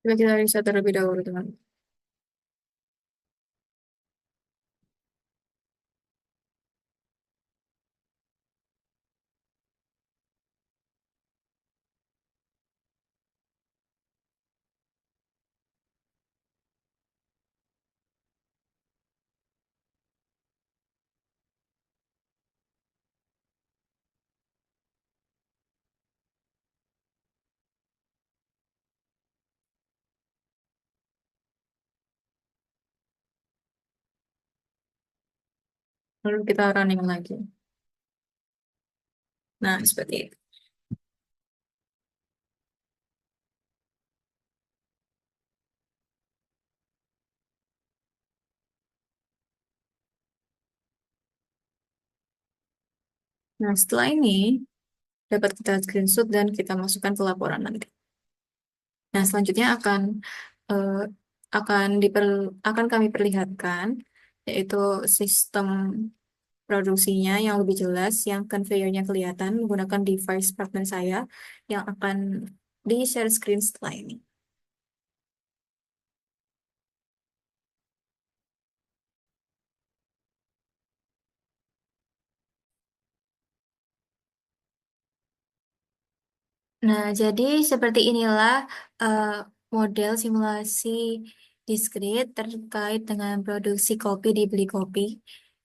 Coba kita riset terlebih dahulu, teman. Lalu kita running lagi. Nah, seperti itu. Nah, setelah ini dapat kita screenshot dan kita masukkan ke laporan nanti. Nah, selanjutnya eh, akan kami perlihatkan yaitu sistem produksinya yang lebih jelas, yang conveyor-nya kelihatan menggunakan device partner saya yang akan di-share screen setelah ini. Nah, jadi seperti inilah eh, model simulasi diskrit terkait dengan produksi kopi di Beli Kopi.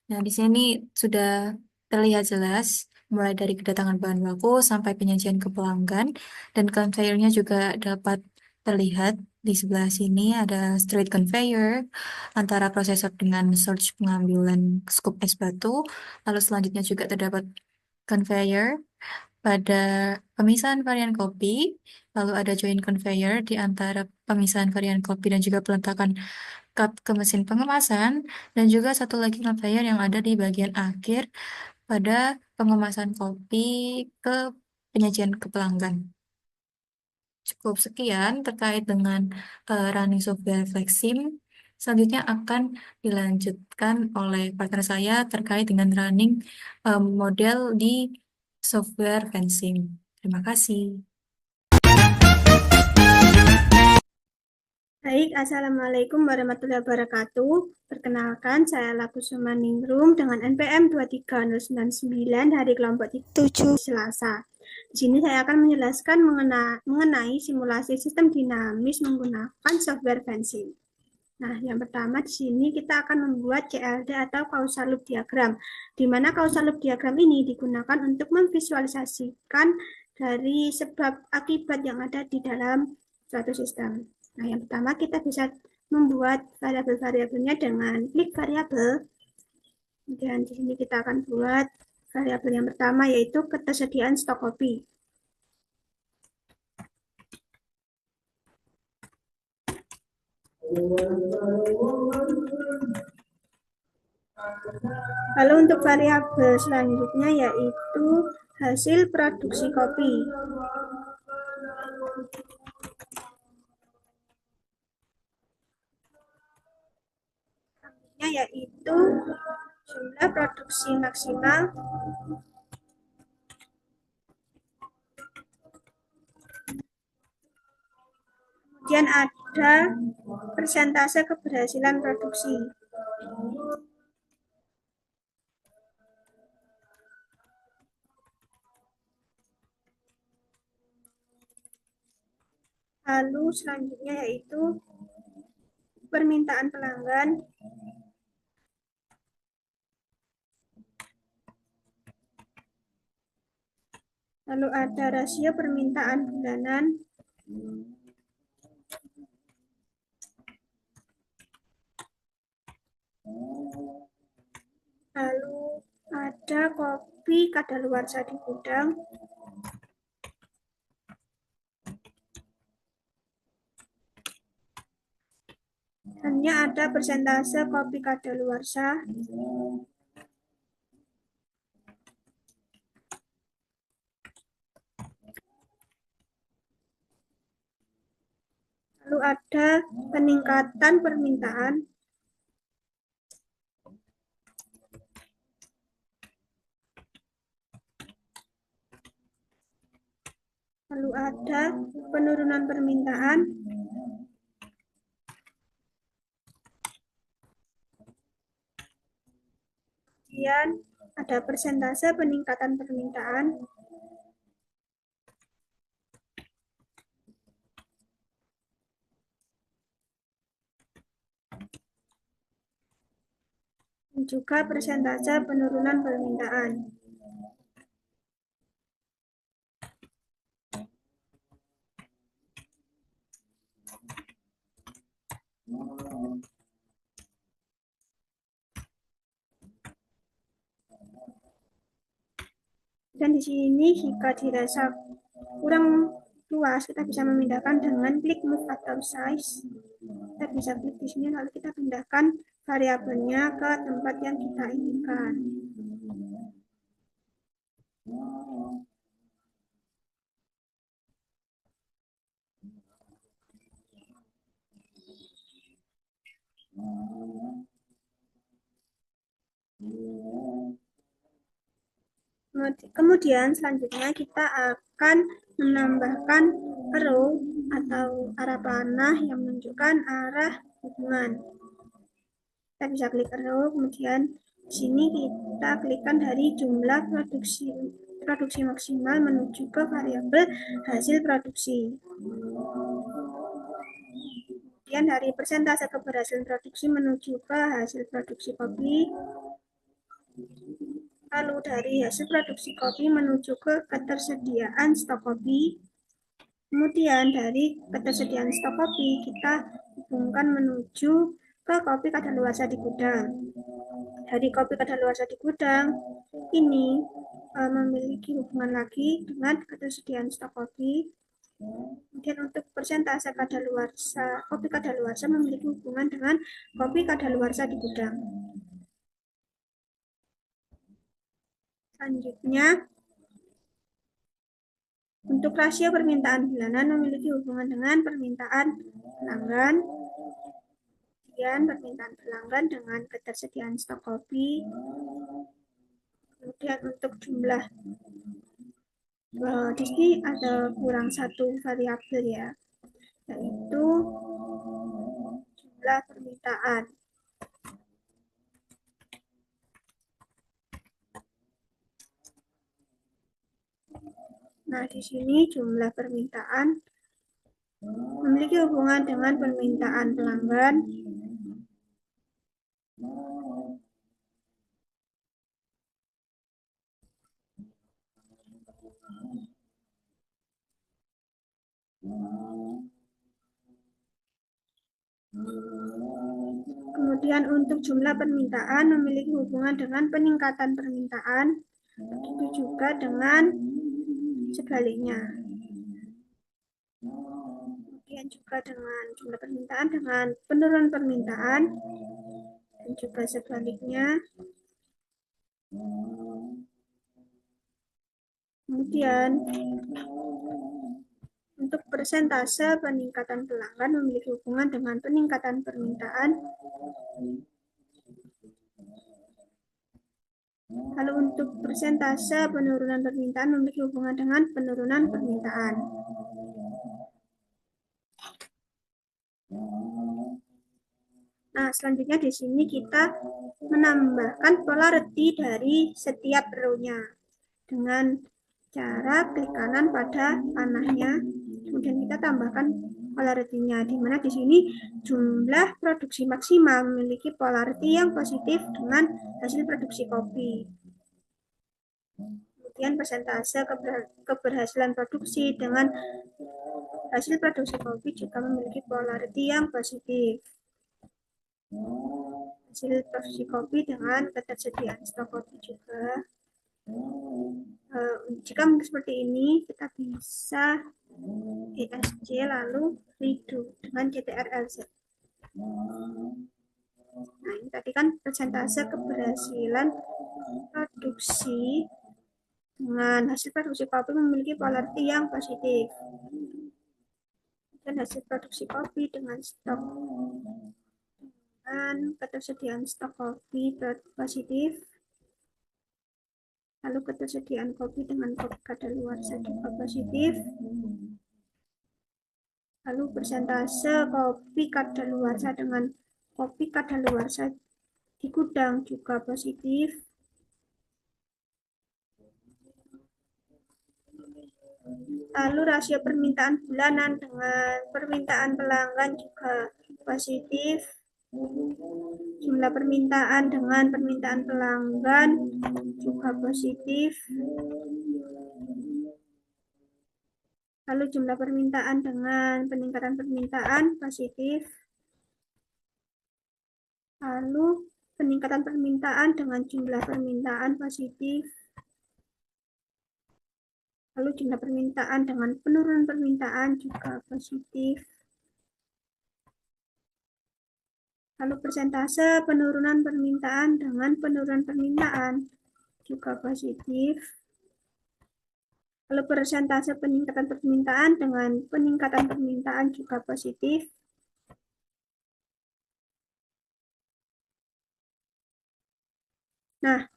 Nah, di sini sudah terlihat jelas mulai dari kedatangan bahan baku sampai penyajian ke pelanggan, dan conveyor-nya juga dapat terlihat di sebelah sini ada straight conveyor antara prosesor dengan search pengambilan scoop es batu. Lalu selanjutnya juga terdapat conveyor pada pemisahan varian kopi, lalu ada joint conveyor di antara pemisahan varian kopi dan juga peletakan cup ke mesin pengemasan, dan juga satu lagi conveyor yang ada di bagian akhir pada pengemasan kopi ke penyajian ke pelanggan. Cukup sekian terkait dengan running software Flexim. Selanjutnya akan dilanjutkan oleh partner saya terkait dengan running model di software fencing. Terima kasih. Baik, Assalamualaikum warahmatullahi wabarakatuh. Perkenalkan, saya Lakusuma Ningrum dengan NPM 23099 dari kelompok 7 Selasa. Di sini saya akan menjelaskan mengenai simulasi sistem dinamis menggunakan software fencing. Nah, yang pertama di sini kita akan membuat CLD atau causal loop diagram, di mana causal loop diagram ini digunakan untuk memvisualisasikan dari sebab akibat yang ada di dalam suatu sistem. Nah, yang pertama kita bisa membuat variabel-variabelnya dengan klik variabel. Kemudian di sini kita akan buat variabel yang pertama yaitu ketersediaan stok kopi. Lalu untuk variabel selanjutnya yaitu hasil produksi kopi. Yaitu jumlah produksi maksimal, kemudian ada persentase keberhasilan produksi. Lalu selanjutnya yaitu permintaan pelanggan, lalu ada rasio permintaan bulanan, lalu ada kopi kadaluarsa di gudang, hanya ada persentase kopi kadaluarsa, lalu ada peningkatan permintaan, lalu ada penurunan permintaan, kemudian ada persentase peningkatan permintaan, dan juga persentase penurunan permintaan. Dan di sini jika dirasa kurang luas, kita bisa memindahkan dengan klik move atau size. Kita bisa klik di sini lalu kita pindahkan variabelnya ke tempat yang kita inginkan. Kemudian selanjutnya kita akan menambahkan arrow atau arah panah yang menunjukkan arah hubungan. Kita bisa klik arrow, kemudian di sini kita klikkan dari jumlah produksi maksimal menuju ke variabel hasil produksi. Kemudian dari persentase keberhasilan produksi menuju ke hasil produksi kopi. Lalu dari hasil produksi kopi menuju ke ketersediaan stok kopi. Kemudian dari ketersediaan stok kopi kita hubungkan menuju ke kopi kadaluarsa di gudang. Dari kopi kadaluarsa di gudang ini memiliki hubungan lagi dengan ketersediaan stok kopi. Kemudian untuk persentase kadaluarsa, kopi kadaluarsa memiliki hubungan dengan kopi kadaluarsa di gudang. Selanjutnya, untuk rasio permintaan bulanan memiliki hubungan dengan permintaan pelanggan, kemudian permintaan pelanggan dengan ketersediaan stok kopi, kemudian untuk jumlah di sini ada kurang satu variabel ya, yaitu jumlah permintaan. Nah, di sini jumlah permintaan memiliki hubungan dengan permintaan pelanggan, Kemudian untuk jumlah permintaan memiliki hubungan dengan peningkatan permintaan, begitu juga dengan sebaliknya. Kemudian juga dengan jumlah permintaan dengan penurunan permintaan, dan juga sebaliknya. Kemudian untuk persentase peningkatan pelanggan memiliki hubungan dengan peningkatan permintaan. Lalu untuk persentase penurunan permintaan memiliki hubungan dengan penurunan permintaan. Nah, selanjutnya di sini kita menambahkan polarity dari setiap row-nya dengan cara klik kanan pada panahnya, kemudian kita tambahkan polarity-nya, di mana di sini jumlah produksi maksimal memiliki polarity yang positif dengan hasil produksi kopi. Kemudian persentase keberhasilan produksi dengan hasil produksi kopi juga memiliki polarity yang positif. Hasil produksi kopi dengan ketersediaan stok kopi juga. Jika seperti ini, kita bisa ESC lalu redo dengan CTRL-Z. Nah, ini tadi kan persentase keberhasilan produksi dengan hasil produksi kopi memiliki polarity yang positif. Dan hasil produksi kopi dengan stok dan ketersediaan stok kopi positif. Lalu ketersediaan kopi dengan kopi kadaluarsa juga positif. Lalu persentase kopi kadaluarsa dengan kopi kadaluarsa di gudang juga positif. Lalu rasio permintaan bulanan dengan permintaan pelanggan juga positif. Jumlah permintaan dengan permintaan pelanggan juga positif. Lalu jumlah permintaan dengan peningkatan permintaan positif. Lalu peningkatan permintaan dengan jumlah permintaan positif. Lalu jumlah permintaan dengan penurunan permintaan juga positif. Lalu persentase penurunan permintaan dengan penurunan permintaan juga positif. Lalu persentase peningkatan permintaan dengan peningkatan permintaan juga positif. Nah,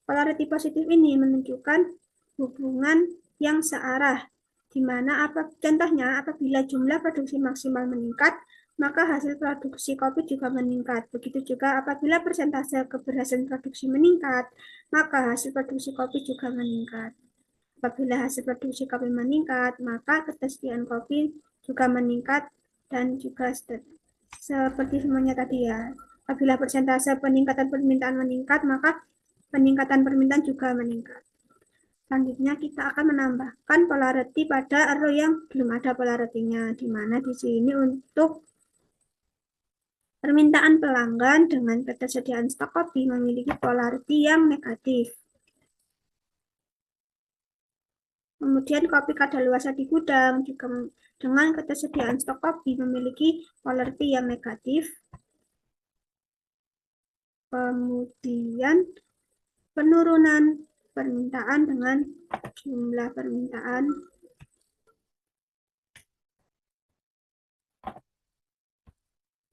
polarity positif ini menunjukkan hubungan yang searah, di mana contohnya apabila jumlah produksi maksimal meningkat, maka hasil produksi kopi juga meningkat. Begitu juga apabila persentase keberhasilan produksi meningkat, maka hasil produksi kopi juga meningkat. Apabila hasil produksi kopi meningkat, maka ketersediaan kopi juga meningkat, dan juga seperti semuanya tadi ya. Apabila persentase peningkatan permintaan meningkat, maka peningkatan permintaan juga meningkat. Selanjutnya kita akan menambahkan polarity pada row yang belum ada polarity-nya, di mana di sini untuk permintaan pelanggan dengan ketersediaan stok kopi memiliki polarity yang negatif. Kemudian kopi kadaluarsa di gudang juga dengan ketersediaan stok kopi memiliki polarity yang negatif. Kemudian penurunan permintaan dengan jumlah permintaan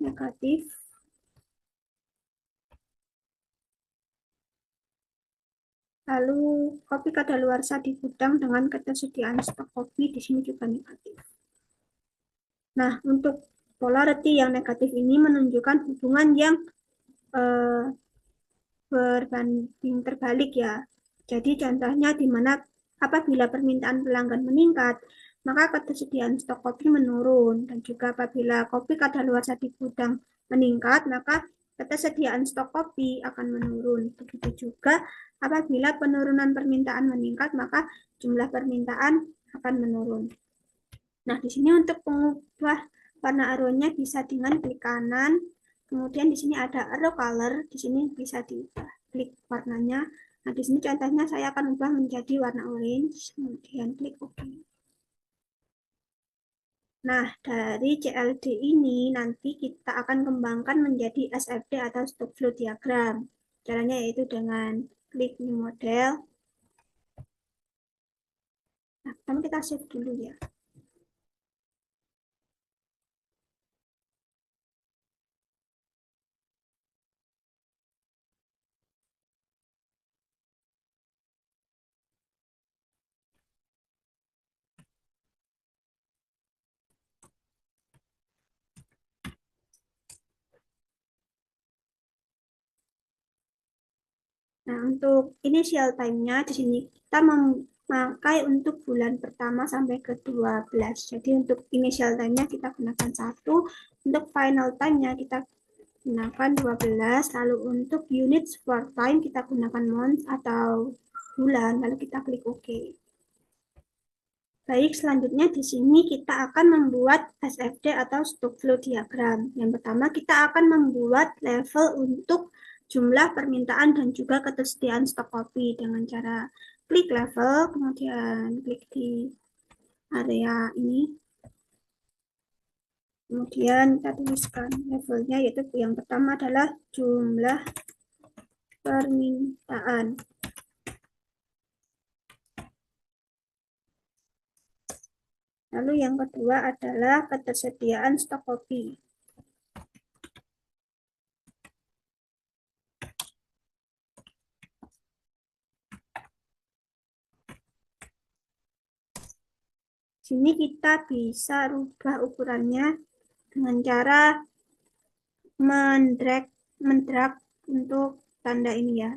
negatif. Lalu kopi kadaluarsa di gudang dengan ketersediaan stok kopi di sini juga negatif. Nah, untuk polarity yang negatif ini menunjukkan hubungan yang berbanding terbalik ya. Jadi contohnya di mana apabila permintaan pelanggan meningkat, maka ketersediaan stok kopi menurun, dan juga apabila kopi kadaluarsa di gudang meningkat, maka ketersediaan stok kopi akan menurun. Begitu juga apabila penurunan permintaan meningkat, maka jumlah permintaan akan menurun. Nah, di sini untuk pengubah warna arrownya bisa dengan klik kanan. Kemudian di sini ada arrow color, di sini bisa diubah klik warnanya. Nah, di sini contohnya saya akan ubah menjadi warna orange, kemudian klik OK. Nah, dari CLD ini nanti kita akan kembangkan menjadi SFD atau stock flow diagram. Caranya yaitu dengan klik new model. Nah, pertama kita save dulu ya. Nah, untuk initial time-nya di sini kita memakai untuk bulan pertama sampai ke 12. Jadi untuk initial time-nya kita gunakan 1, untuk final time-nya kita gunakan 12, lalu untuk units for time kita gunakan month atau bulan, lalu kita klik OK. Baik, selanjutnya di sini kita akan membuat SFD atau stock flow diagram. Yang pertama kita akan membuat level untuk jumlah permintaan dan juga ketersediaan stok kopi dengan cara klik level, kemudian klik di area ini. Kemudian kita tuliskan levelnya, yaitu yang pertama adalah jumlah permintaan. Lalu yang kedua adalah ketersediaan stok kopi. Sini kita bisa rubah ukurannya dengan cara mendrag untuk tanda ini ya.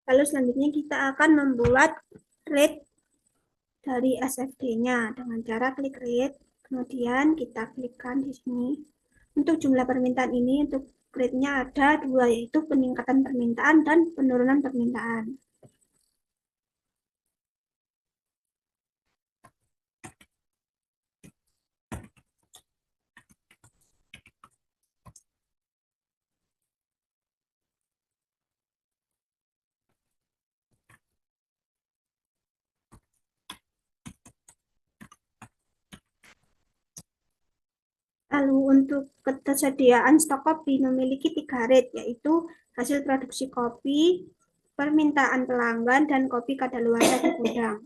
Lalu selanjutnya kita akan membuat rate dari SFD-nya dengan cara klik rate, kemudian kita klikkan di sini. Untuk jumlah permintaan ini, untuk rate-nya ada dua, yaitu peningkatan permintaan dan penurunan permintaan. Lalu untuk ketersediaan stok kopi memiliki 3 rate, yaitu hasil produksi kopi, permintaan pelanggan, dan kopi kadaluarsa di gudang.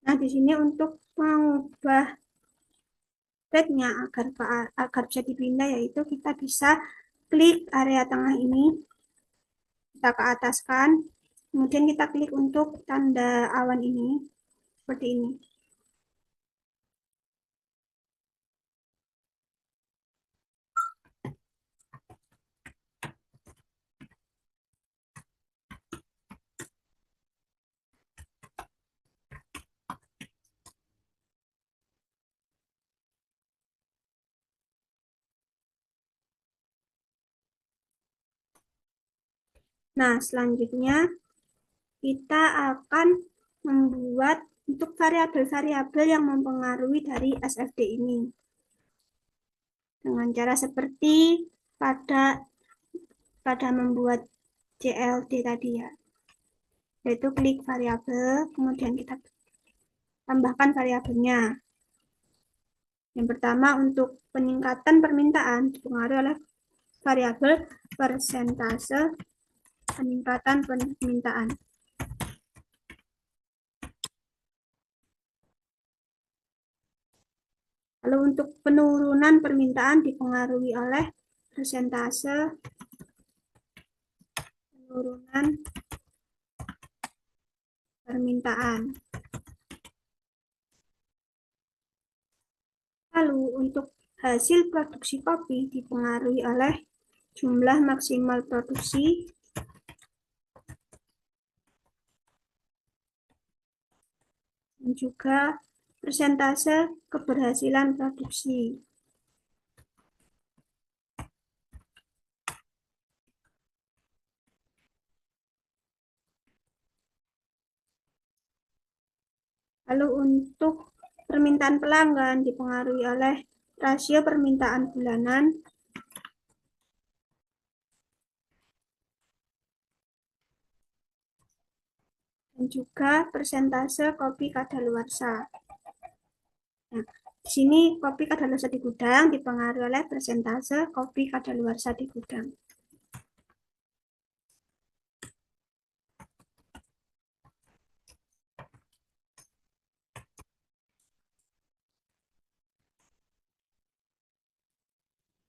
Nah, di sini untuk mengubah rate-nya agar bisa dipindah, yaitu kita bisa klik area tengah ini, kita ke ataskan, kemudian kita klik untuk tanda awan ini, seperti ini. Nah, selanjutnya kita akan membuat untuk variabel-variabel yang mempengaruhi dari SFD ini. Dengan cara seperti pada membuat CLD tadi ya. Yaitu klik variabel, kemudian kita tambahkan variabelnya. Yang pertama untuk peningkatan permintaan dipengaruhi oleh variabel persentase peningkatan permintaan. Lalu untuk penurunan permintaan dipengaruhi oleh persentase penurunan permintaan. Lalu untuk hasil produksi kopi dipengaruhi oleh jumlah maksimal produksi dan juga persentase keberhasilan produksi. Lalu untuk permintaan pelanggan dipengaruhi oleh rasio permintaan bulanan dan juga persentase kopi kadaluarsa. Nah, di sini kopi kadaluarsa di gudang dipengaruhi oleh persentase kopi kadaluarsa di gudang.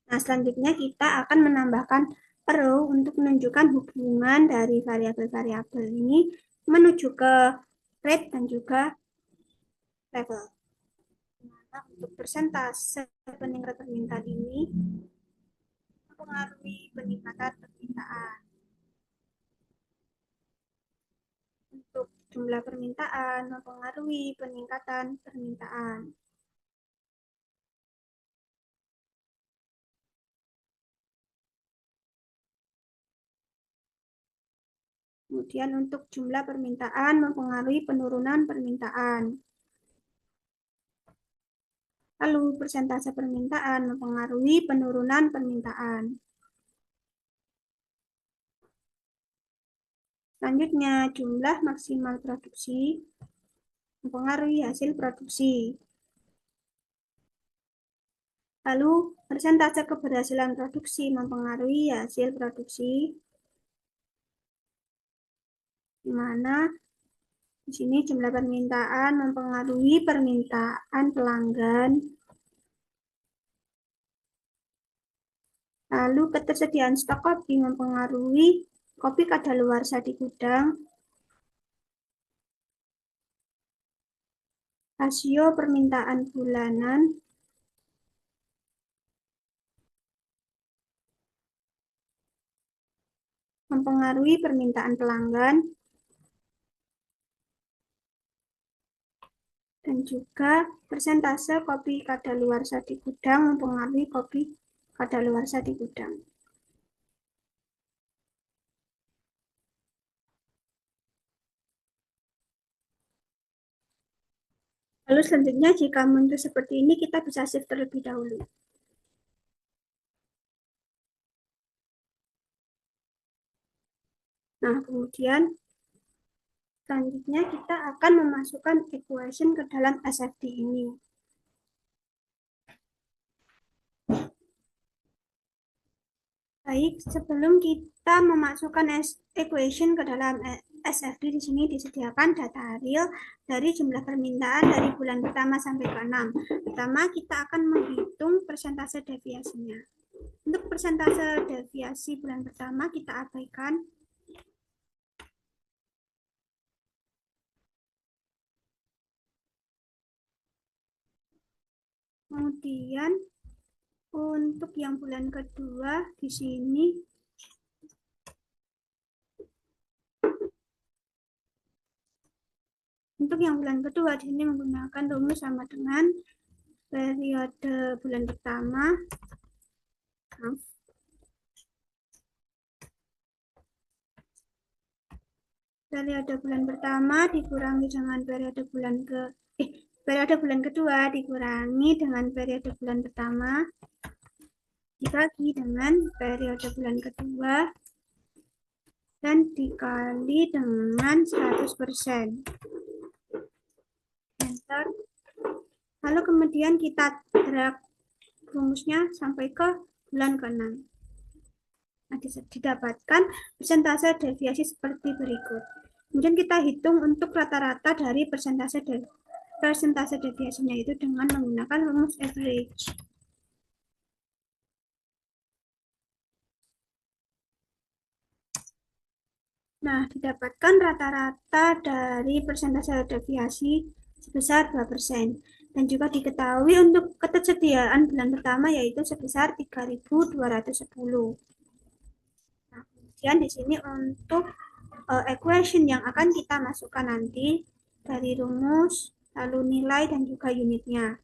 Nah, selanjutnya kita akan menambahkan arrow untuk menunjukkan hubungan dari variabel-variabel ini menuju ke rate dan juga level. Nah, untuk persentase peningkatan permintaan ini mempengaruhi peningkatan permintaan. Untuk jumlah permintaan mempengaruhi peningkatan permintaan. Kemudian untuk jumlah permintaan mempengaruhi penurunan permintaan. Lalu persentase permintaan mempengaruhi penurunan permintaan. Selanjutnya, jumlah maksimal produksi mempengaruhi hasil produksi. Lalu, persentase keberhasilan produksi mempengaruhi hasil produksi, di mana di sini jumlah permintaan mempengaruhi permintaan pelanggan. Lalu, ketersediaan stok kopi mempengaruhi kopi kadaluarsa di gudang. Rasio permintaan bulanan mempengaruhi permintaan pelanggan dan juga persentase kopi kadaluarsa di gudang mempengaruhi kopi kadaluarsa di gudang. Lalu selanjutnya jika muncul seperti ini kita bisa save terlebih dahulu. Nah, kemudian selanjutnya kita akan memasukkan equation ke dalam SFD ini. Baik, sebelum kita memasukkan equation ke dalam SFD, di sini disediakan data real dari jumlah permintaan dari bulan pertama sampai ke-6. Pertama, kita akan menghitung persentase deviasinya. Untuk persentase deviasi bulan pertama kita abaikan. Kemudian untuk yang bulan kedua di sini di sini menggunakan rumus sama dengan periode bulan pertama. Periode bulan pertama dikurangi dengan periode bulan kedua dikurangi dengan periode bulan pertama dibagi dengan periode bulan kedua dan dikali dengan 100%. Enter. Lalu kemudian kita drag rumusnya sampai ke bulan ke-6. Nah, didapatkan persentase deviasi seperti berikut. Kemudian kita hitung untuk rata-rata dari persentase persentase deviasinya itu dengan menggunakan rumus average. Nah, didapatkan rata-rata dari persentase deviasi sebesar 2%. Dan juga diketahui untuk ketersediaan bulan pertama yaitu sebesar 3.210. Nah, kemudian di sini untuk equation yang akan kita masukkan nanti dari rumus, lalu nilai dan juga unitnya.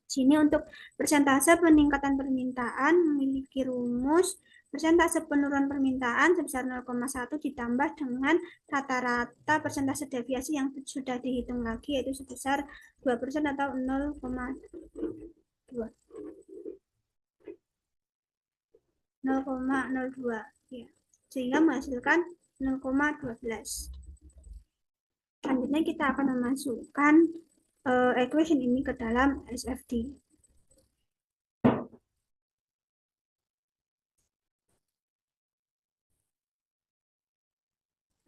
Sini untuk persentase peningkatan permintaan memiliki rumus persentase penurunan permintaan sebesar 0,1 ditambah dengan rata-rata persentase deviasi yang sudah dihitung lagi yaitu sebesar 2% atau 0,2. 0,02 ya. Sehingga menghasilkan 0,12. Selanjutnya kita akan memasukkan equation ini ke dalam SFD.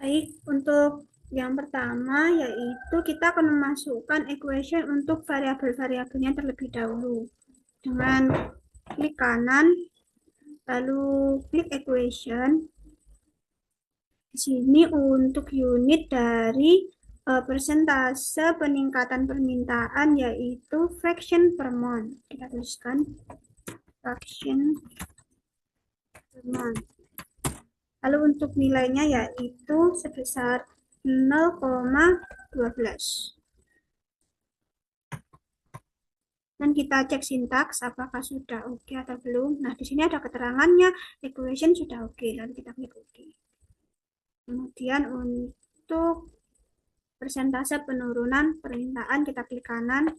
Baik, untuk yang pertama yaitu kita akan memasukkan equation untuk variabel-variabelnya terlebih dahulu. Dengan klik kanan, lalu klik equation. Di sini untuk unit dari persentase peningkatan permintaan yaitu fraction per month. Kita tuliskan fraction per month. Lalu untuk nilainya yaitu sebesar 0,12. Dan kita cek sintaks apakah sudah oke atau belum. Nah, di sini ada keterangannya equation sudah oke. Lalu kita klik oke. Kemudian untuk persentase penurunan permintaan kita klik kanan.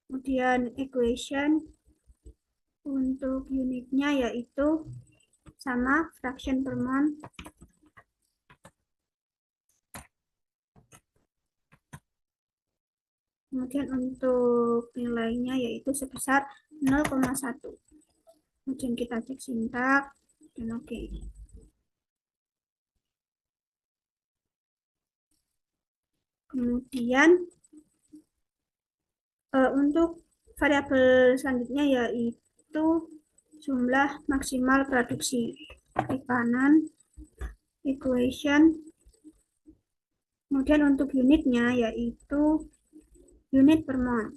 Kemudian equation untuk unitnya yaitu sama fraction per month. Kemudian untuk nilainya yaitu sebesar 0,1. Kemudian kita cek sintaks dan oke. Kemudian untuk variabel selanjutnya yaitu jumlah maksimal produksi. Klik kanan, equation. Kemudian untuk unitnya yaitu unit per month.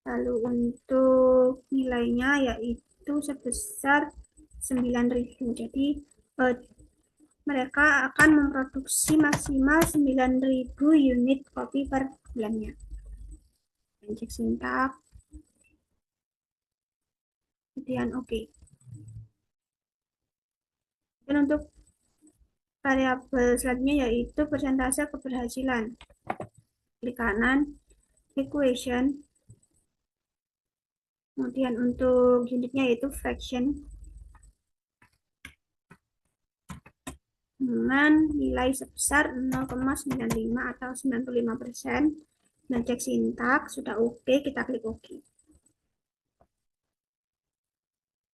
Lalu untuk nilainya yaitu sebesar 9.000. Jadi mereka akan memproduksi maksimal 9.000 unit kopi per bulannya. Cek sintaks. Kemudian oke. Dan untuk variabel selanjutnya yaitu persentase keberhasilan. Klik kanan, equation. Kemudian untuk unitnya yaitu fraction. Dengan nilai sebesar 0,95 atau 95%. Dan cek sintaks, sudah oke, kita klik oke.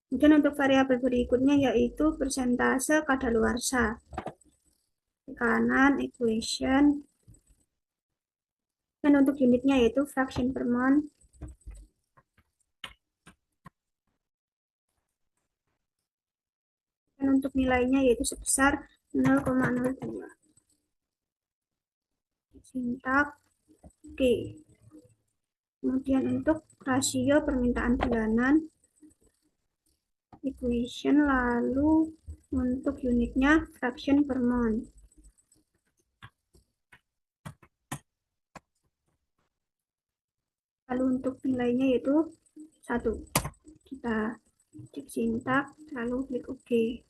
Kemudian untuk variabel berikutnya yaitu persentase kadaluarsa. Kanan, equation. Dan untuk unitnya yaitu fraction per month. Dan untuk nilainya yaitu sebesar 0,02. Sintaks, oke. Kemudian untuk rasio permintaan bulanan, equation, lalu untuk unitnya fraction per month. Lalu untuk nilainya yaitu 1. Kita cek sintaks, lalu klik OK.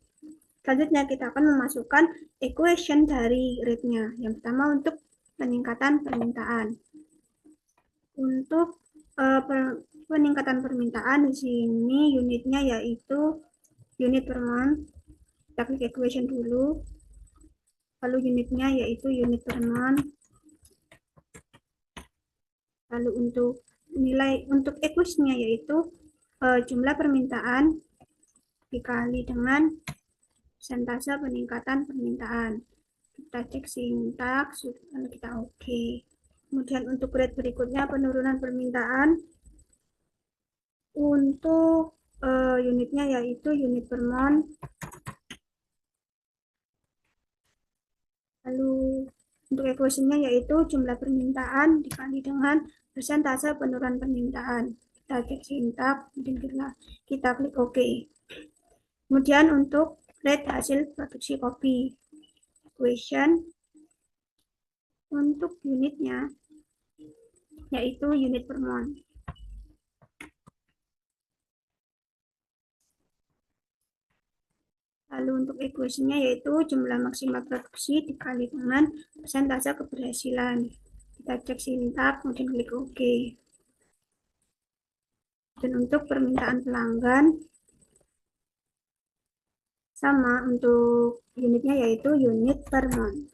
Selanjutnya kita akan memasukkan equation dari rate-nya. Yang pertama untuk peningkatan permintaan. Untuk peningkatan permintaan di sini unitnya yaitu unit per month. Kita klik equation dulu. Lalu unitnya yaitu unit per month. Lalu untuk nilai untuk equation-nya yaitu jumlah permintaan dikali dengan persentase peningkatan permintaan. Kita cek sintaks, lalu kita oke. Kemudian untuk grade berikutnya penurunan permintaan untuk unitnya yaitu unit per month. Lalu untuk equation-nya yaitu jumlah permintaan dikali dengan persentase penurunan permintaan. Kita cek sintaks, kemudian kita klik OK. Kemudian untuk rate hasil produksi kopi. Equation untuk unitnya yaitu unit per month. Lalu untuk equation-nya yaitu jumlah maksimal produksi dikali dengan persentase keberhasilan. Kita cek sintaks, kemudian klik OK. Dan untuk permintaan pelanggan, sama untuk unitnya yaitu unit per month.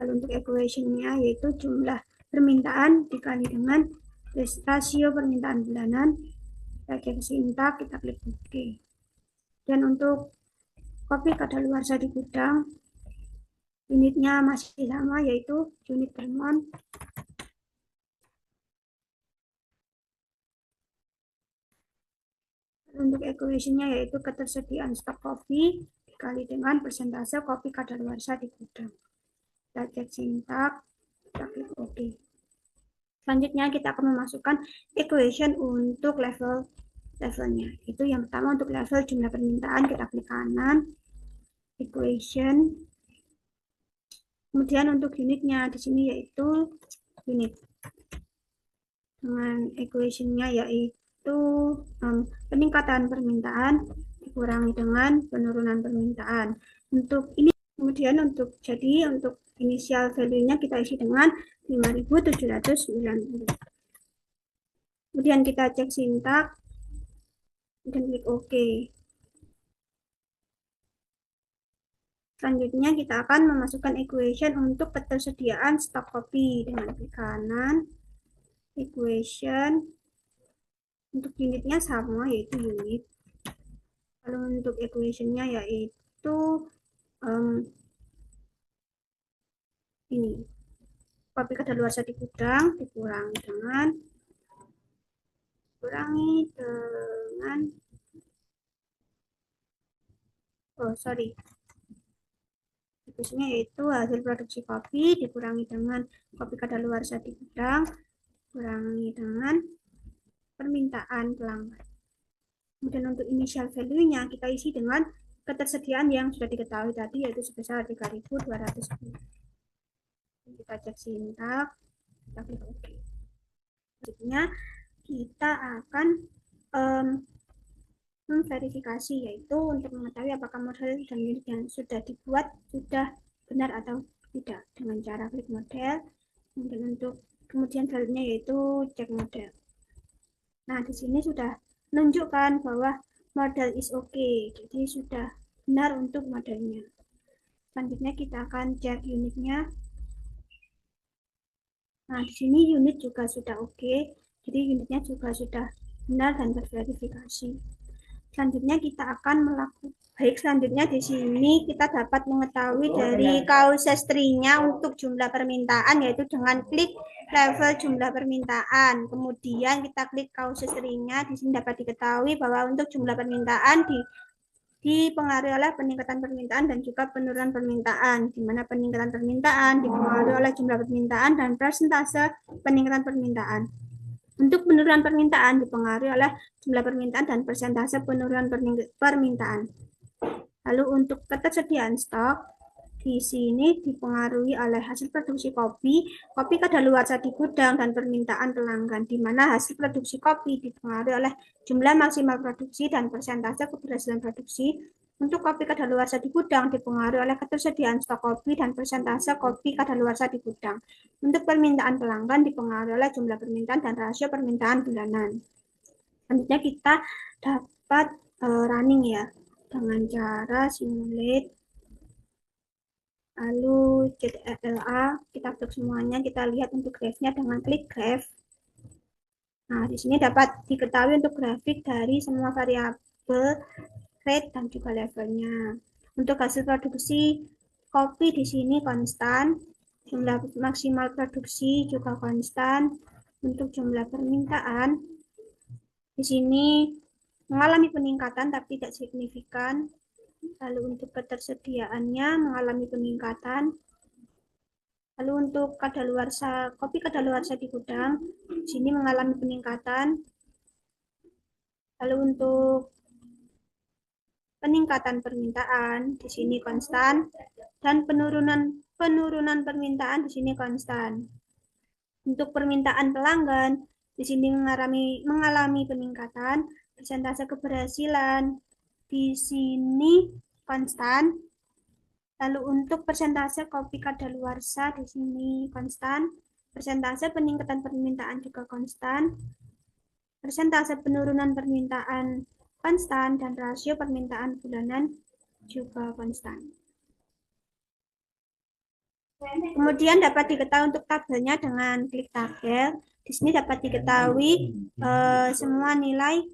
Lalu untuk equation-nya yaitu jumlah permintaan dikali dengan rasio permintaan bulanan. Kita cek sintaks, kita klik OK. Dan untuk kopi kadaluarsa di gudang, unitnya masih sama yaitu unit per month. Untuk equation-nya yaitu ketersediaan stok kopi dikali dengan persentase kopi kadaluarsa di gudang. Kita cek sintaks, kita klik OK. Selanjutnya kita akan memasukkan equation untuk levelnya. Itu yang pertama untuk level jumlah permintaan, kita klik kanan, equation. Kemudian untuk unitnya di sini yaitu unit dengan equation-nya yaitu peningkatan permintaan dikurangi dengan penurunan permintaan. Untuk ini kemudian untuk inisial value-nya kita isi dengan 5.790. Kemudian kita cek sintaks dan klik OK. Selanjutnya kita akan memasukkan equation untuk ketersediaan stok kopi dengan klik kanan, equation. Untuk unitnya sama yaitu unit. Lalu untuk equation-nya yaitu ini kopi kadaluarsa di gudang dikurangi dengan equation-nya yaitu hasil produksi kopi dikurangi dengan kopi kadaluarsa di gudang dikurangi dengan permintaan pelanggan. Kemudian untuk initial value-nya kita isi dengan ketersediaan yang sudah diketahui tadi yaitu sebesar 3.210. Kita cek sintaks, kita klik OK. Selanjutnya kita akan memverifikasi yaitu untuk mengetahui apakah model dan unit yang sudah dibuat sudah benar atau tidak dengan cara klik model. Kemudian value-nya yaitu cek model. Nah, di sini sudah menunjukkan bahwa model is okay, jadi sudah benar untuk modelnya. Selanjutnya kita akan cek unitnya. Nah, di sini unit juga sudah oke, jadi unitnya juga sudah benar dan terverifikasi. Selanjutnya kita akan selanjutnya di sini kita dapat mengetahui dari causes tree-nya untuk jumlah permintaan yaitu dengan klik level jumlah permintaan. Kemudian kita klik causes tree-nya. Di sini dapat diketahui bahwa untuk jumlah permintaan dipengaruhi oleh peningkatan permintaan dan juga penurunan permintaan, di mana peningkatan permintaan dipengaruhi oleh jumlah permintaan dan persentase peningkatan permintaan. Untuk penurunan permintaan dipengaruhi oleh jumlah permintaan dan persentase penurunan permintaan. Lalu untuk ketersediaan stok di sini dipengaruhi oleh hasil produksi kopi kadaluarsa di gudang dan permintaan pelanggan, di mana hasil produksi kopi dipengaruhi oleh jumlah maksimal produksi dan persentase keberhasilan produksi. Untuk kopi kadaluarsa di gudang dipengaruhi oleh ketersediaan stok kopi dan persentase kopi kadaluarsa di gudang. Untuk permintaan pelanggan dipengaruhi oleh jumlah permintaan dan rasio permintaan bulanan. Selanjutnya kita dapat running ya dengan cara simulate. Lalu CTRL-A, kita klik semuanya, kita lihat untuk grafnya dengan klik graph. Nah, di sini dapat diketahui untuk grafik dari semua variabel rate dan juga levelnya. Untuk hasil produksi kopi di sini konstan, jumlah maksimal produksi juga konstan. Untuk jumlah permintaan di sini mengalami peningkatan tapi tidak signifikan. Lalu untuk ketersediaannya mengalami peningkatan. Lalu untuk kadaluarsa, kopi kadaluarsa di gudang, di sini mengalami peningkatan. Lalu untuk peningkatan permintaan di sini konstan dan penurunan permintaan di sini konstan. Untuk permintaan pelanggan di sini mengalami peningkatan, persentase keberhasilan di sini konstan. Lalu untuk persentase kopi kadaluarsa di sini konstan, persentase peningkatan permintaan juga konstan, persentase penurunan permintaan konstan, dan rasio permintaan bulanan juga konstan. Kemudian dapat diketahui untuk tabelnya dengan klik tabel. Di sini dapat diketahui semua nilai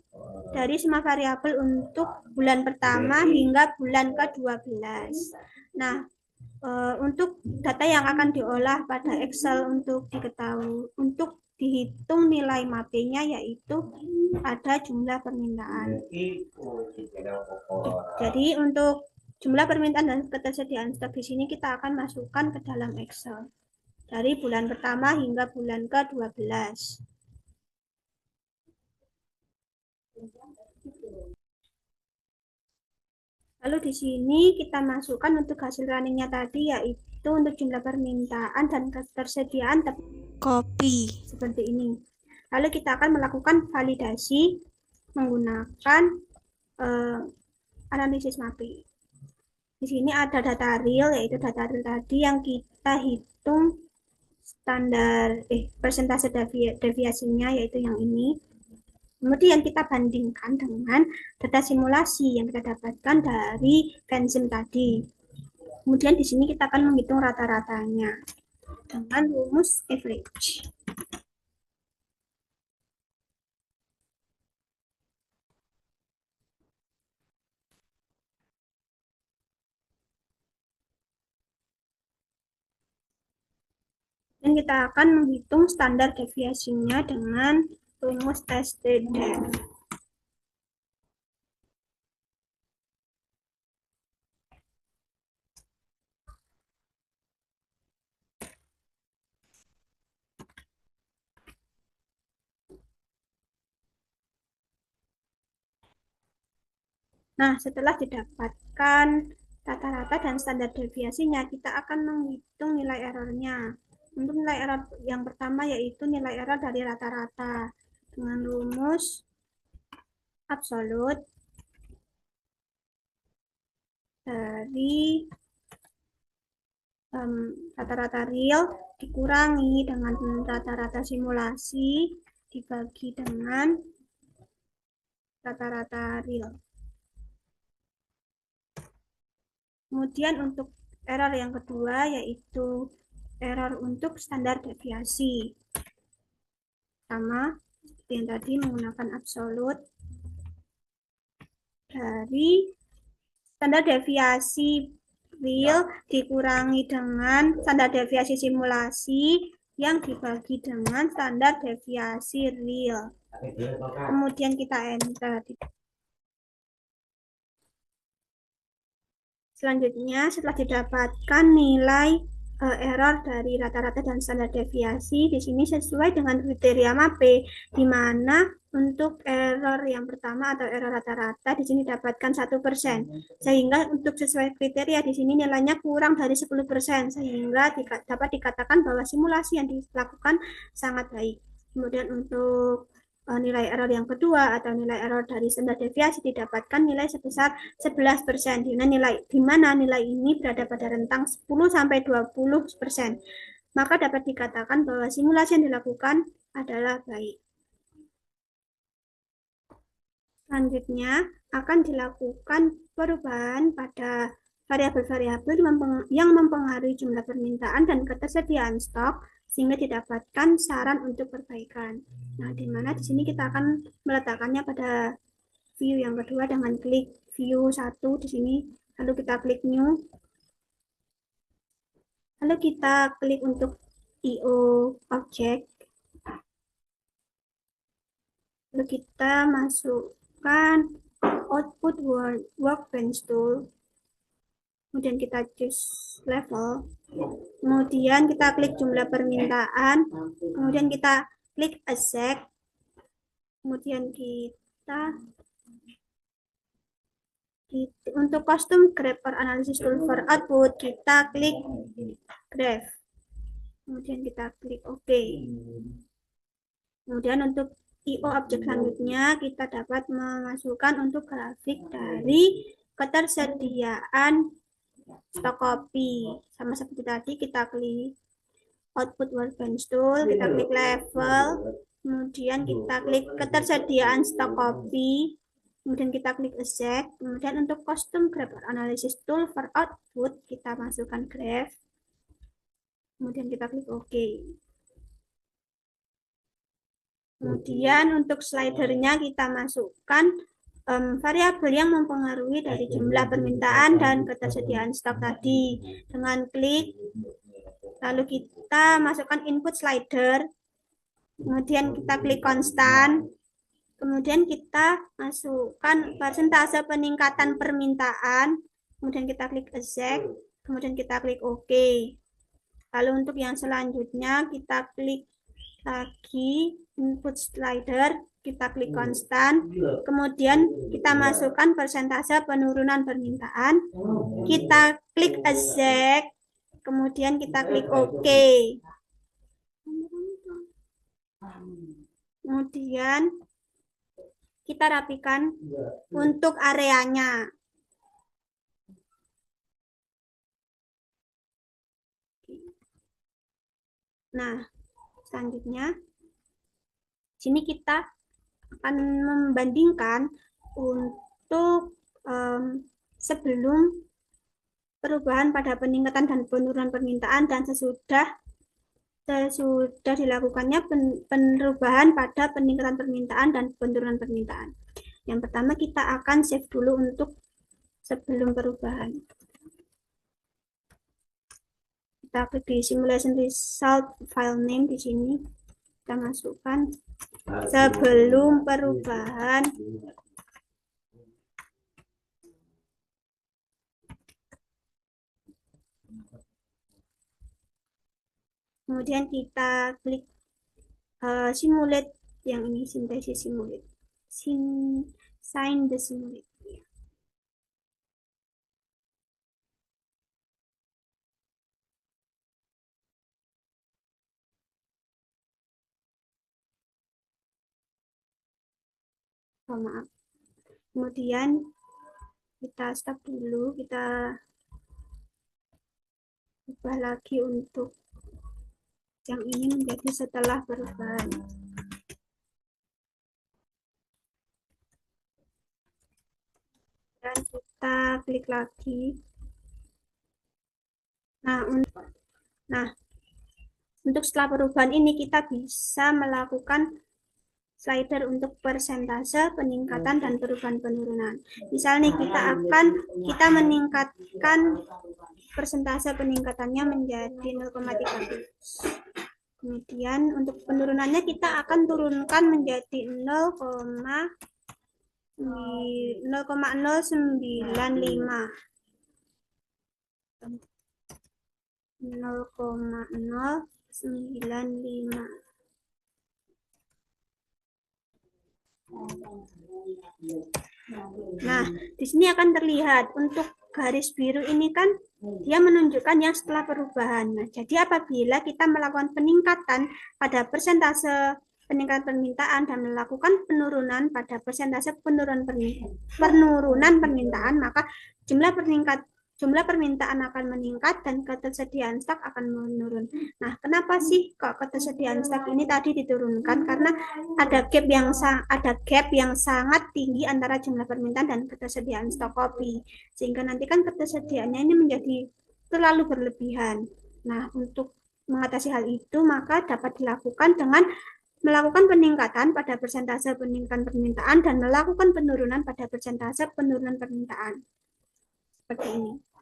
dari semua variabel untuk bulan pertama hingga bulan ke-12. Nah, untuk data yang akan diolah pada Excel untuk diketahui, untuk dihitung nilai MAP-nya yaitu ada jumlah permintaan. Jadi untuk jumlah permintaan dan ketersediaan stok di sini kita akan masukkan ke dalam Excel dari bulan pertama hingga bulan ke-12. Lalu di sini kita masukkan untuk hasil runningnya tadi yaitu untuk jumlah permintaan dan ketersediaan kopi seperti ini. Lalu kita akan melakukan validasi menggunakan analisis MAPI. Di sini ada data real yaitu data real tadi yang kita hitung standar persentase deviasinya yaitu yang ini. Kemudian kita bandingkan dengan data simulasi yang kita dapatkan dari Vensim tadi. Kemudian di sini kita akan menghitung rata-ratanya dengan rumus average. Dan kita akan menghitung standar deviasinya dengan rumus STD. Nah, setelah didapatkan rata-rata dan standar deviasinya, kita akan menghitung nilai errornya. Untuk nilai error yang pertama yaitu nilai error dari rata-rata dengan rumus absolut dari rata-rata real dikurangi dengan rata-rata simulasi dibagi dengan rata-rata real. Kemudian untuk error yang kedua yaitu error untuk standar deviasi. Sama seperti yang tadi menggunakan absolut dari standar deviasi real dikurangi dengan standar deviasi simulasi yang dibagi dengan standar deviasi real. Kemudian kita enter. Selanjutnya, setelah didapatkan nilai error dari rata-rata dan standar deviasi, di sini sesuai dengan kriteria MAPE, di mana untuk error yang pertama atau error rata-rata di sini dapatkan 1%, sehingga untuk sesuai kriteria di sini nilainya kurang dari 10%, sehingga dapat dikatakan bahwa simulasi yang dilakukan sangat baik. Kemudian untuk nilai error yang kedua atau nilai error dari standar deviasi didapatkan nilai sebesar 11%, di mana nilai ini berada pada rentang 10-20%. Maka dapat dikatakan bahwa simulasi yang dilakukan adalah baik. Selanjutnya akan dilakukan perubahan pada variabel-variabel yang mempengaruhi jumlah permintaan dan ketersediaan stok sehingga didapatkan saran untuk perbaikan. Nah, di mana di sini kita akan meletakkannya pada view yang kedua dengan klik view 1 di sini, lalu kita klik new, lalu kita klik untuk IO object, lalu kita masukkan output workbench tool, kemudian kita choose level, kemudian kita klik jumlah permintaan, kemudian kita klik accept, kemudian kita untuk custom graph or analysis tool for output kita klik graph, kemudian kita klik OK. Kemudian untuk IO objek selanjutnya kita dapat memasukkan untuk grafik dari ketersediaan stok kopi. Sama seperti tadi kita klik output workbench tool, kita klik level, kemudian kita klik ketersediaan stok kopi, kemudian kita klik accept, kemudian untuk custom graph analysis tool for output kita masukkan graph, kemudian kita klik OK. Kemudian untuk slidernya kita masukkan variabel yang mempengaruhi dari jumlah permintaan dan ketersediaan stok tadi. Dengan klik, lalu kita masukkan input slider, kemudian kita klik konstan, kemudian kita masukkan persentase peningkatan permintaan, kemudian kita klik accept, kemudian kita klik OK. Lalu untuk yang selanjutnya kita klik lagi input slider, kita klik konstan, kemudian kita masukkan persentase penurunan permintaan, kita klik accept, kemudian kita klik OK. Kemudian kita rapikan untuk areanya. Nah, selanjutnya sini kita akan membandingkan untuk sebelum perubahan pada peningkatan dan penurunan permintaan dan sesudah dilakukannya perubahan pada peningkatan permintaan dan penurunan permintaan. Yang pertama kita akan save dulu untuk sebelum perubahan. Kita klik di simulation result file name di sini. Kita masukkan sebelum perubahan. Kemudian kita klik simulate yang ini, sintesis simulate. Sign the simulate. Oh, maaf. Kemudian kita stop dulu, kita ubah lagi untuk yang ini menjadi setelah perubahan. Dan kita klik lagi. Nah, untuk setelah perubahan ini kita bisa melakukan slider untuk persentase peningkatan dan perubahan penurunan. Misalnya kita meningkatkan persentase peningkatannya menjadi 0,3. Kemudian untuk penurunannya kita akan turunkan menjadi 0,095. 0,095. Nah, di sini akan terlihat untuk garis biru ini kan dia menunjukkan yang setelah perubahan. Nah, jadi apabila kita melakukan peningkatan pada persentase peningkatan permintaan dan melakukan penurunan pada persentase penurunan permintaan, maka jumlah permintaan akan meningkat dan ketersediaan stok akan menurun. Nah, kenapa sih kok ketersediaan stok ini tadi diturunkan? Karena ada gap yang sangat tinggi antara jumlah permintaan dan ketersediaan stok kopi. Sehingga nanti kan ketersediaannya ini menjadi terlalu berlebihan. Nah, untuk mengatasi hal itu maka dapat dilakukan dengan melakukan peningkatan pada persentase peningkatan permintaan dan melakukan penurunan pada persentase penurunan permintaan. Seperti ini.